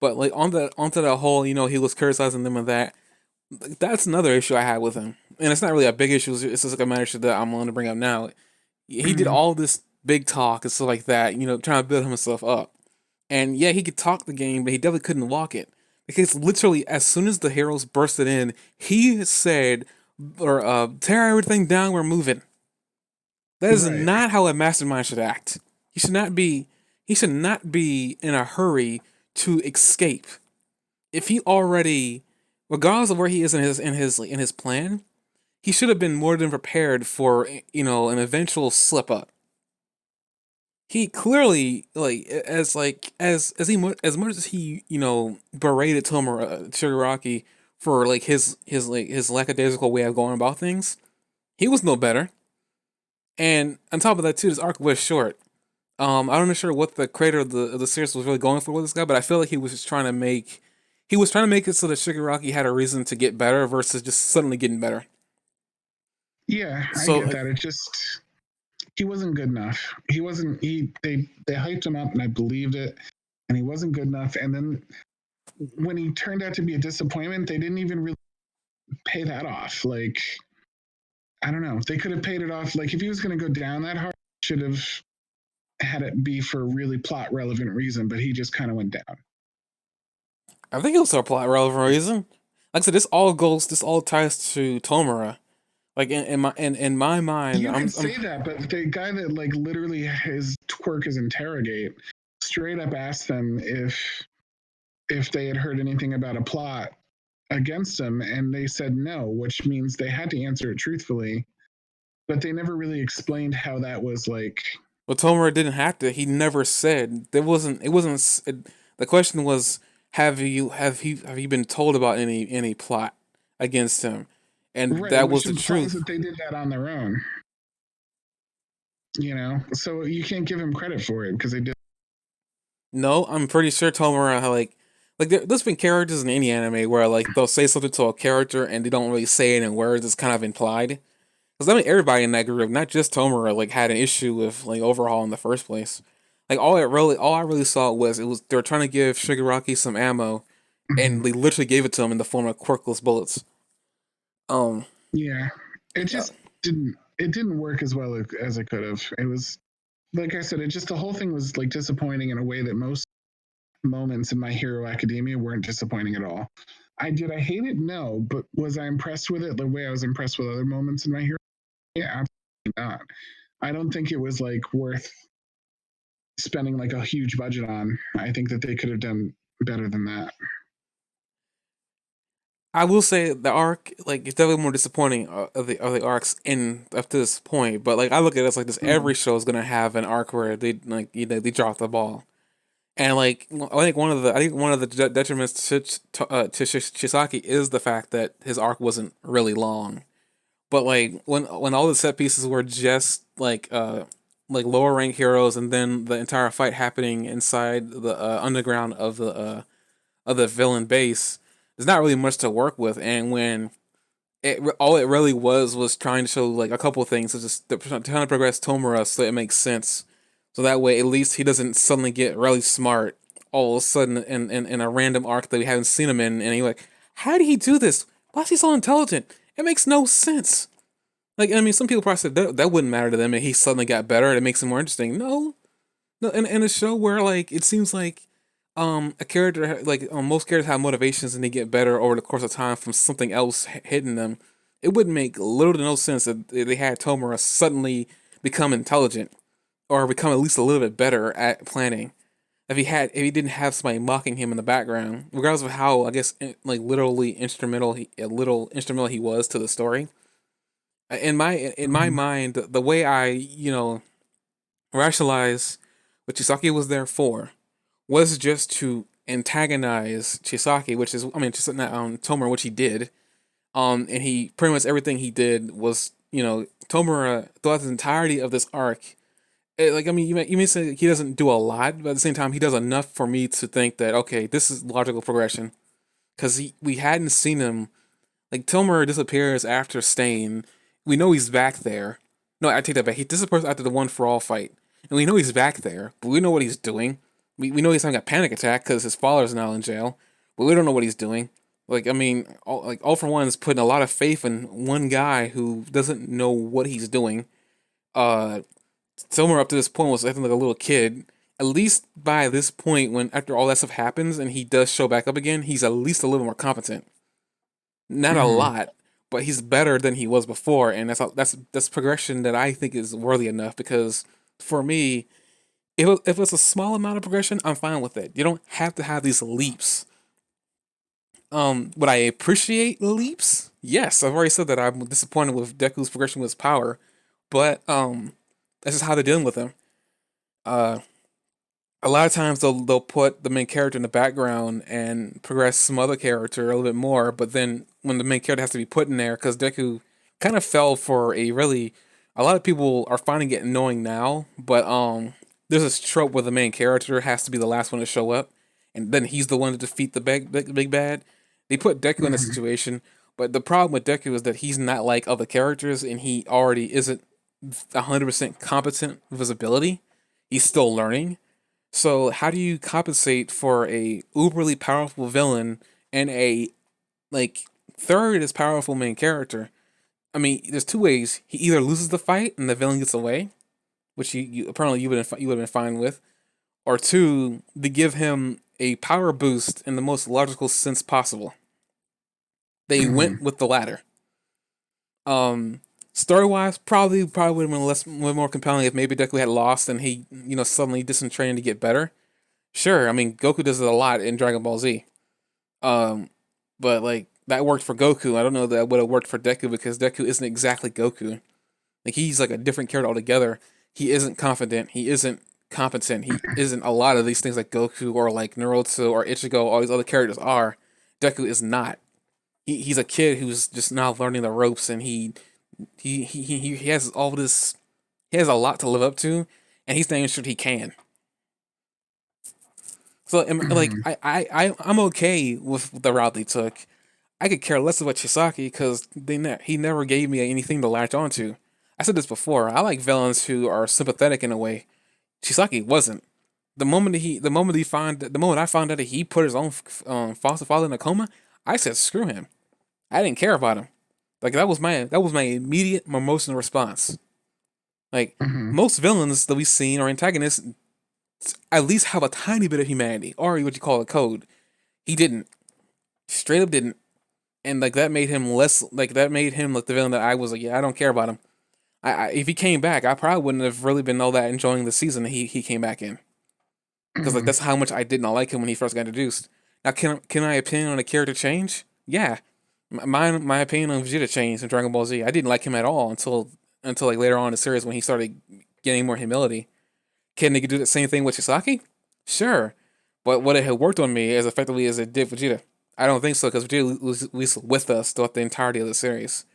But like onto that whole, he was criticizing them and that. Like, that's another issue I had with him, and it's not really a big issue. It's just like a minor issue that I'm willing to bring up now. He did all this big talk and stuff like that, trying to build himself up. And yeah, he could talk the game, but he definitely couldn't walk it. Because literally, as soon as the heroes bursted in, he said, or tear everything down, we're moving. That is Right. not how a mastermind should act. He should not be in a hurry to escape. If he already, regardless of where he is in his plan, he should have been more than prepared for an eventual slip up. He clearly as much as he berated Tomura Shigaraki for like his lackadaisical way of going about things, he was no better. And on top of that too, this arc was short. I'm not sure what the creator of the series was really going for with this guy, but I feel like he was trying to make it so that Shigaraki had a reason to get better versus just suddenly getting better. Yeah, I So get that. It just he wasn't good enough. He wasn't. They hyped him up, and I believed it. And he wasn't good enough. And then when he turned out to be a disappointment, they didn't even really pay that off. Like I don't know. They could have paid it off. Like if he was going to go down that hard, should have had it be for a really plot relevant reason. But he just kind of went down. I think it was a plot relevant reason. Like I said, this all ties to Tomura. Like in my mind, You can say that, but the guy that like literally his twerk is interrogate straight up asked them if they had heard anything about a plot against him, and they said no, which means they had to answer it truthfully, but they never really explained how that was like. But Tomura didn't have to. He never said there wasn't. It wasn't. The question was, have you been told about any plot against him? And Right, that which was the implies truth. that they did that on their own. So you can't give him credit for it because they did. No, I'm pretty sure Tomura there's been characters in any anime where like they'll say something to a character and they don't really say it in words. It's kind of implied. Because I mean, everybody in that group, not just Tomura, like had an issue with like overhaul in the first place. Like all I really saw was they were trying to give Shigaraki some ammo, and they literally gave it to him in the form of quirkless bullets. Um, Yeah, it uh, just didn't. It didn't work as well as it could have. It was, like I said, it just, the whole thing was like disappointing in a way that most moments in My Hero Academia weren't disappointing at all. I hate it? No, but was I impressed with it the way I was impressed with other moments in My Hero? Yeah, absolutely not. I don't think it was like worth spending like a huge budget on. I think that they could have done better than that. I will say the arc, like, it's definitely more disappointing of the arcs in up to this point. But like, I look at it as like this: every Mm. show is gonna have an arc where they like they drop the ball. And like, I think one of the detriments to Chisaki is the fact that his arc wasn't really long. But like when all the set pieces were just like lower rank heroes, and then the entire fight happening inside the underground of the villain base, there's not really much to work with. And when all it really was trying to show like a couple of things, such as trying to progress Tomura so it makes sense, so that way at least he doesn't suddenly get really smart all of a sudden in a random arc that we haven't seen him in, and he like, how did he do this? Why is he so intelligent? It makes no sense. Like, I mean, some people probably said that wouldn't matter to them, and he suddenly got better. It makes him more interesting. No, no, in a show where like it seems like a character like most characters have motivations and they get better over the course of time from something else hitting them. It wouldn't make little to no sense that they had Tomura suddenly become intelligent or become at least a little bit better at planning. If he didn't have somebody mocking him in the background, regardless of how I guess like literally instrumental a little instrumental he was to the story. In my Mhm. mind, the way I rationalize what Chisaki was there for was just to antagonize Chisaki, which is, I mean, just not Tomura, which he did. And he pretty much everything he did was, Tomura throughout the entirety of this arc. Like, I mean, you may say he doesn't do a lot, but at the same time, he does enough for me to think that okay, this is logical progression. Because we hadn't seen him, like Tomura disappears after Stain. We know he's back there. No, I take that back. He disappears after the One for All fight, and we know he's back there. But we know what he's doing. We know he's having a panic attack because his father's now in jail, but we don't know what he's doing. Like, I mean, All for One is putting a lot of faith in one guy who doesn't know what he's doing. Uh, Tomura up to this point was acting like a little kid. At least by this point, when after all that stuff happens and he does show back up again, he's at least a little more competent. Not a Mhm. lot, but he's better than he was before, and that's progression that I think is worthy enough. Because for me, if it's a small amount of progression, I'm fine with it. You don't have to have these leaps. Would I appreciate leaps? Yes, I've already said that I'm disappointed with Deku's progression with his power, but that's just how they're dealing with him. Uh, a lot of times they'll put the main character in the background and progress some other character a little bit more, but then when the main character has to be put in there, because Deku kind of fell for a lot of people are finding it annoying now, but there's this trope where the main character has to be the last one to show up, and then he's the one to defeat the big bad. They put Deku in a Mhm. situation, but the problem with Deku is that he's not like other characters, and he already isn't 100% competent with his ability. He's still learning. So how do you compensate for a uberly powerful villain and a like third as powerful main character? I mean, there's two ways. He either loses the fight and the villain gets away, which you apparently you would have been fine with, or two, to give him a power boost in the most logical sense possible. They went Mhm. with the latter. Um, Story wise, probably would have been way more compelling if maybe Deku had lost and he suddenly disentrained to get better. Sure, I mean Goku does it a lot in Dragon Ball Z. Um, but like that worked for Goku. I don't know that would have worked for Deku because Deku isn't exactly Goku. Like he's like a different character altogether. He isn't confident. He isn't. competent he isn't a lot of these things like Goku or like Naruto or Ichigo, all these other characters are. Deku is not. He's a kid who's just now learning the ropes, and he has all this. He has a lot to live up to, and he's not even sure he can. So, like, Mhm. I'm okay with the route they took. I could care less about Chisaki because he never gave me anything to latch onto. I said this before. I like villains who are sympathetic in a way. Chisaki wasn't. The moment I found out that he put his own foster father in a coma, I said screw him. I didn't care about him. Like that was my immediate emotional response. Like Mhm. most villains that we've seen or antagonists at least have a tiny bit of humanity or what you call a code. He didn't. Straight up didn't. And like that made him less like that made him like the villain that I was like, yeah, I don't care about him. If he came back, I probably wouldn't have really been all that enjoying the season that he came back in. Because like Mhm. that's how much I did not like him when he first got introduced. Now can my opinion on a character change? Yeah. My opinion on Vegeta changed in Dragon Ball Z. I didn't like him at all until like later on in the series when he started getting more humility. Can they do the same thing with Chisaki? Sure. But would it have worked on me as effectively as it did Vegeta? I don't think so, because Vegeta was with us throughout the entirety of the series.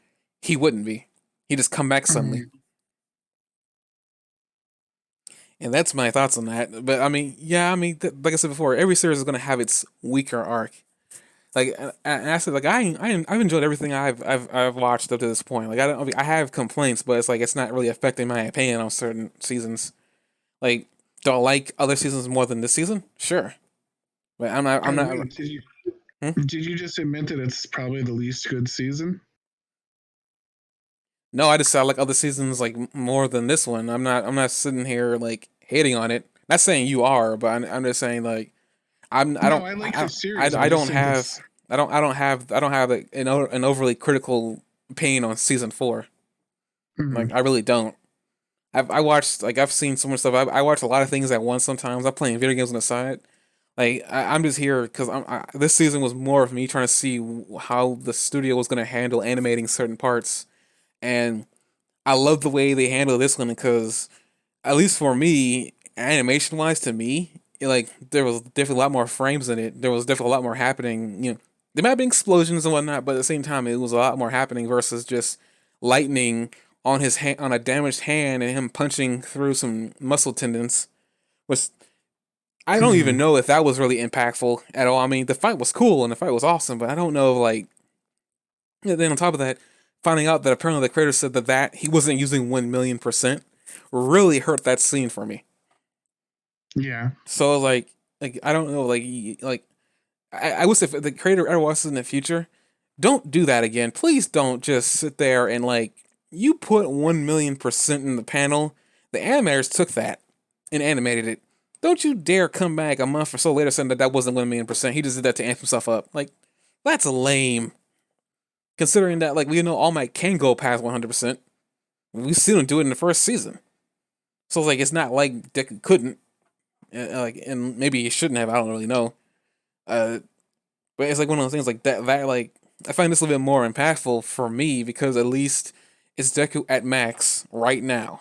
He wouldn't be. He'd just come back suddenly. Mhm. And that's my thoughts on that. But I mean, yeah, I mean, like I said before, every series is going to have its weaker arc. Like, and I said, like I've enjoyed everything I've watched up to this point. Like, I have complaints, but it's like it's not really affecting my opinion on certain seasons. Like, do I like other seasons more than this season? Sure, but I'm not. I'm Oh not. wait, did you Hmm? did you just admit that it's probably the least good season? No, I just I like other seasons like more than this one. I'm not sitting here like hating on it. Not saying you are, but I'm just saying like I No, don't I like the series. I I just don't think have it's. I don't have like, an overly critical opinion on season 4. Like Mhm. I really don't. I watched like I've seen so much stuff. I watch a lot of things at once. Sometimes I'm playing video games on the side. Like I'm just here because this season was more of me trying to see how the studio was going to handle animating certain parts, and I love the way they handle this one because at least for me, animation wise, to me, like there was definitely a lot more frames in it. There was definitely a lot more happening. You know, there might have been explosions and whatnot, but at the same time, it was a lot more happening versus just lightning on his hand, on a damaged hand, and him punching through some muscle tendons. Which I don't even Mhm. know if that was really impactful at all. I mean, the fight was cool and the fight was awesome, but I don't know, like, then on top of that, finding out that apparently the creator said that he wasn't using 1,000,000% really hurt that scene for me. Yeah. So like I don't know, like I wish if the creator ever watches in the future, don't do that again. Please don't just sit there and like you put 1,000,000% in the panel. The animators took that and animated it. Don't you dare come back a month or so later saying that that wasn't 1,000,000%. He just did that to amp himself up. Like that's lame. Considering that like we know All Might can go past 100%. We've seen him do it in the first season. So it's like it's not like Dick couldn't. Like and maybe he shouldn't have. I don't really know. Uh, but it's like one of those things like that. That like I find this a little bit more impactful for me because at least it's Deku at max right now.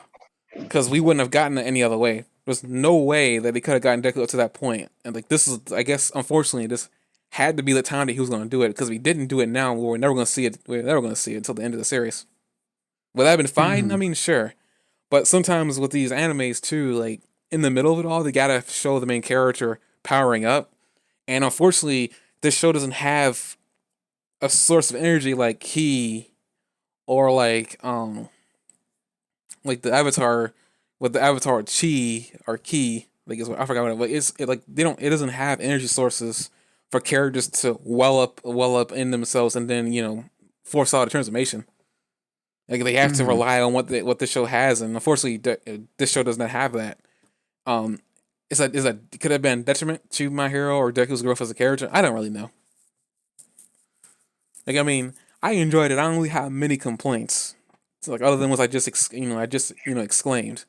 Because we wouldn't have gotten it any other way. There's no way that they could have gotten Deku up to that point. And like this is, I guess, unfortunately, this had to be the time that he was going to do it. Because if he didn't do it now, we're never going to see it. We're never going to see it until the end of the series. Would that have been fine? I Mhm. mean, sure. But sometimes with these animes too, like in the middle of it all, they gotta show the main character powering up. And unfortunately, this show doesn't have a source of energy like Ki or like the Avatar with the Avatar Chi or Ki. Like I forgot what it was. Like they don't. It doesn't have energy sources for characters to well up in themselves, and then force out a transformation. Like they have to Mhm. rely on what the show has, and unfortunately, this show does not have that. Um, is that could have been detriment to my hero or Deku's growth as a character? I don't really know. Like I mean, I enjoyed it. I don't really have many complaints. So, like other than what I just exclaimed.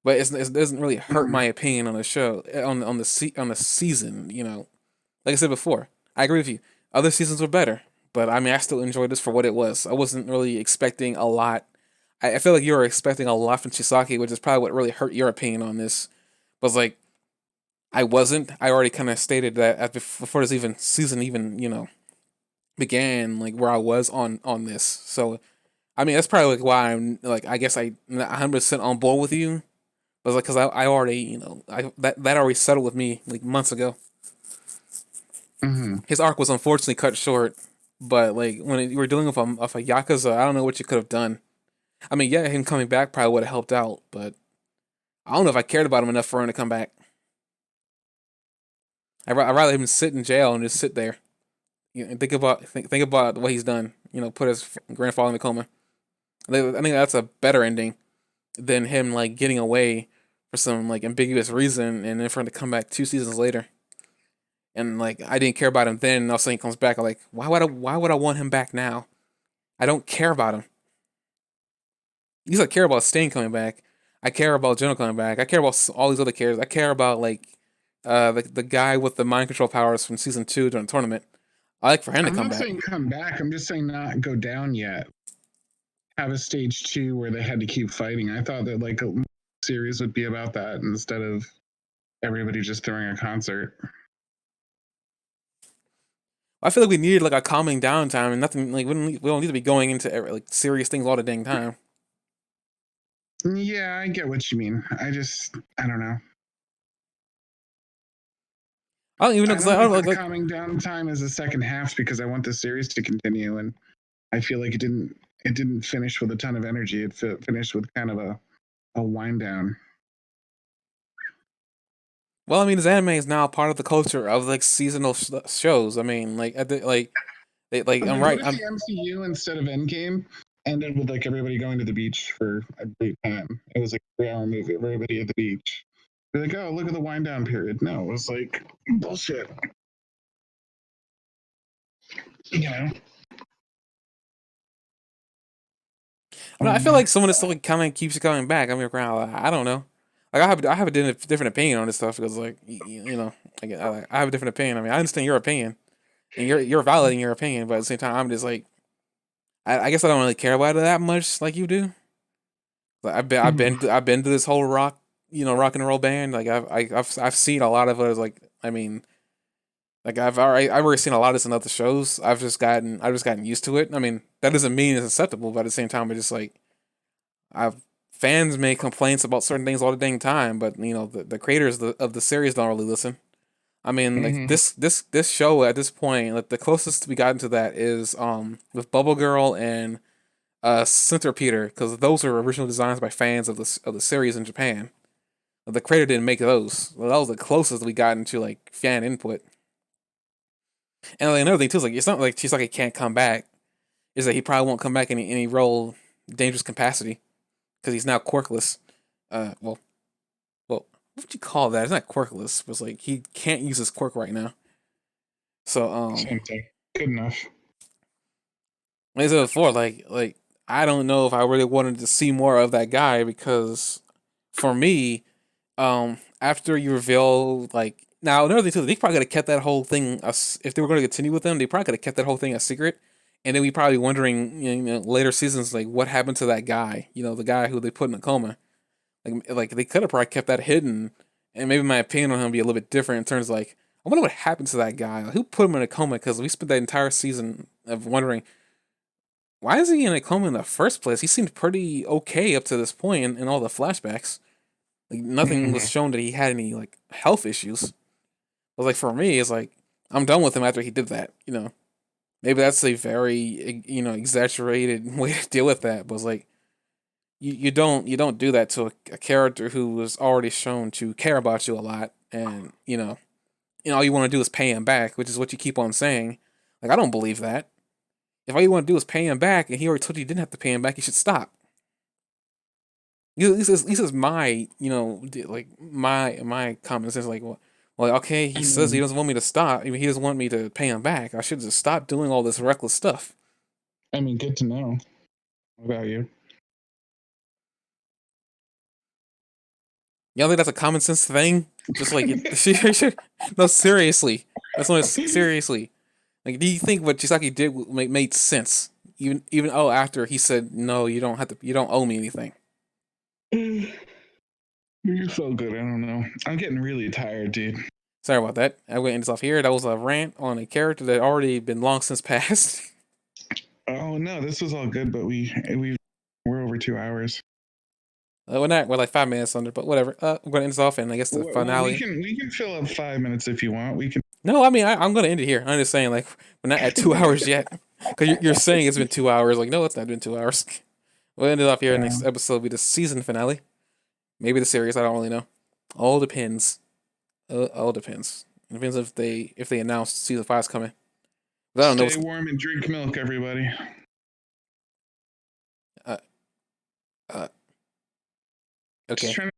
But it doesn't really hurt my Mhm. opinion on the show on the season. Like I said before, I agree with you. Other seasons were better, but I mean, I still enjoyed this for what it was. I wasn't really expecting a lot. I feel like you were expecting a lot from Chisaki, which is probably what really hurt your opinion on this. But it's like I wasn't. I already kind of stated that before this even season even began, like where I was on this. So I mean that's probably like why I'm like I guess I'm not 100% on board with you. But it's like because I already that already settled with me like months ago. Hmm. His arc was unfortunately cut short. But like when you were dealing with a yakuza, I don't know what you could have done. I mean, yeah, him coming back probably would have helped out, but I don't know if I cared about him enough for him to come back. I'd rather him sit in jail and just sit there. And think about what he's done. Put his grandfather in a coma. I think that's a better ending than him like getting away for some like ambiguous reason and then for him to come back 2 seasons later. And like I didn't care about him then, and all of a sudden he comes back. I'm like, why would I want him back now? I don't care about him. At least I care about Sting coming back. I care about General coming back. I care about all these other characters. I care about like the guy with the mind control powers from season 2 during the tournament. I like for him to I'm come not back. saying come back. I'm just saying not go down yet. Have a stage 2 where they had to keep fighting. I thought that like a series would be about that instead of everybody just throwing a concert. I feel like we needed like a calming down time and nothing like we don't need to be going into like serious things all the dang time. Yeah, I get what you mean. I don't know. I don't even know I because don't I don't like the like calming down time as the second half because I want the series to continue, and I feel like it didn't finish with a ton of energy. It finished with kind of a wind down. well, I mean, this anime is now part of the culture of like seasonal shows. I mean, like I'm Like, what right. if the MCU instead of Endgame ended with like everybody going to the beach for a great time? It was like a 3 hour movie, everybody at the beach. Be like, oh, look at the wind down period. No, it was like bullshit. You know. I feel like someone that still like, kind of keeps coming back. I mean, I don't know. Like I have a different opinion on this stuff because like like, I have a different opinion. I mean, I understand your opinion and you're validating your opinion, but at the same time, I'm just like I guess I don't really care about it that much like you do. Like I've been to this whole rock and roll band. Like I've seen a lot of it. Like I mean, like I've already seen a lot of this in other shows. I've just gotten used to it. I mean, that doesn't mean it's acceptable, but at the same time, it's just like I've fans make complaints about certain things all the dang time, but the creators of the series don't really listen. I mean, like Mm-hmm. this show at this point, like the closest we gotten to that is with Bubble Girl and Center Peter, because those were original designs by fans of the series in Japan. The creator didn't make those. Well, that was the closest we got into like fan input. And like, another thing too is like it's not like she's like he can't come back. Is that he probably won't come back in any role dangerous capacity because he's now quirkless. Well, what would you call that? It's not quirkless, but it's like he can't use his quirk right now. So Same thing. Good enough. like I said before, like I don't know if I really wanted to see more of that guy because for me, after you reveal like now another thing too, they probably could have kept that whole thing if they were going to continue with them, they probably could have kept that whole thing a secret. And then we probably wondering, later seasons, like what happened to that guy? The guy who they put in a coma. Like they could have probably kept that hidden, and maybe my opinion on him would be a little bit different in terms of like I wonder what happened to that guy. Like, who put him in a coma? Because we spent that entire season of wondering why is he in a coma in the first place. He seemed pretty okay up to this point in all the flashbacks. Like nothing Mm-hmm. was shown that he had any like health issues. But like for me, it's like I'm done with him after he did that. Maybe that's a very exaggerated way to deal with that. But it's like you don't do that to a character who was already shown to care about you a lot, and all you want to do is pay him back, which is what you keep on saying. Like I don't believe that. If all you want to do is pay him back, and he already told you didn't have to pay him back, you should stop. This is my like my common sense. Like well, okay, he I says he mean, doesn't want me to stop. I mean, he doesn't want me to pay him back. I should just stop doing all this reckless stuff. good to know. What about you? You don't think that's a common sense thing? Just like no, seriously. That's not seriously. Like, do you think what Chisaki did made sense? Even after he said no, you don't owe me anything. You felt good. I don't know. I'm getting really tired, dude. Sorry about that. I'm going to end this off here. That was a rant on a character that already been long since passed. Oh no, this was all good, but we're over 2 hours. We're like 5 minutes under, but whatever. I'm going to end this off, and I guess the Well, we finale. can fill up 5 minutes if you want. We can. No, I mean I'm going to end it here. I'm just saying, like, we're not at 2 hours yet, because you're saying it's been 2 hours. Like, no, it's not been 2 hours. We'll end it off here. Next episode will be the season finale. Maybe the series. I don't really know. All depends. All depends. It depends if they announce season 5's coming. But I don't know. Stay warm and drink milk, everybody. Uh, okay. Just trying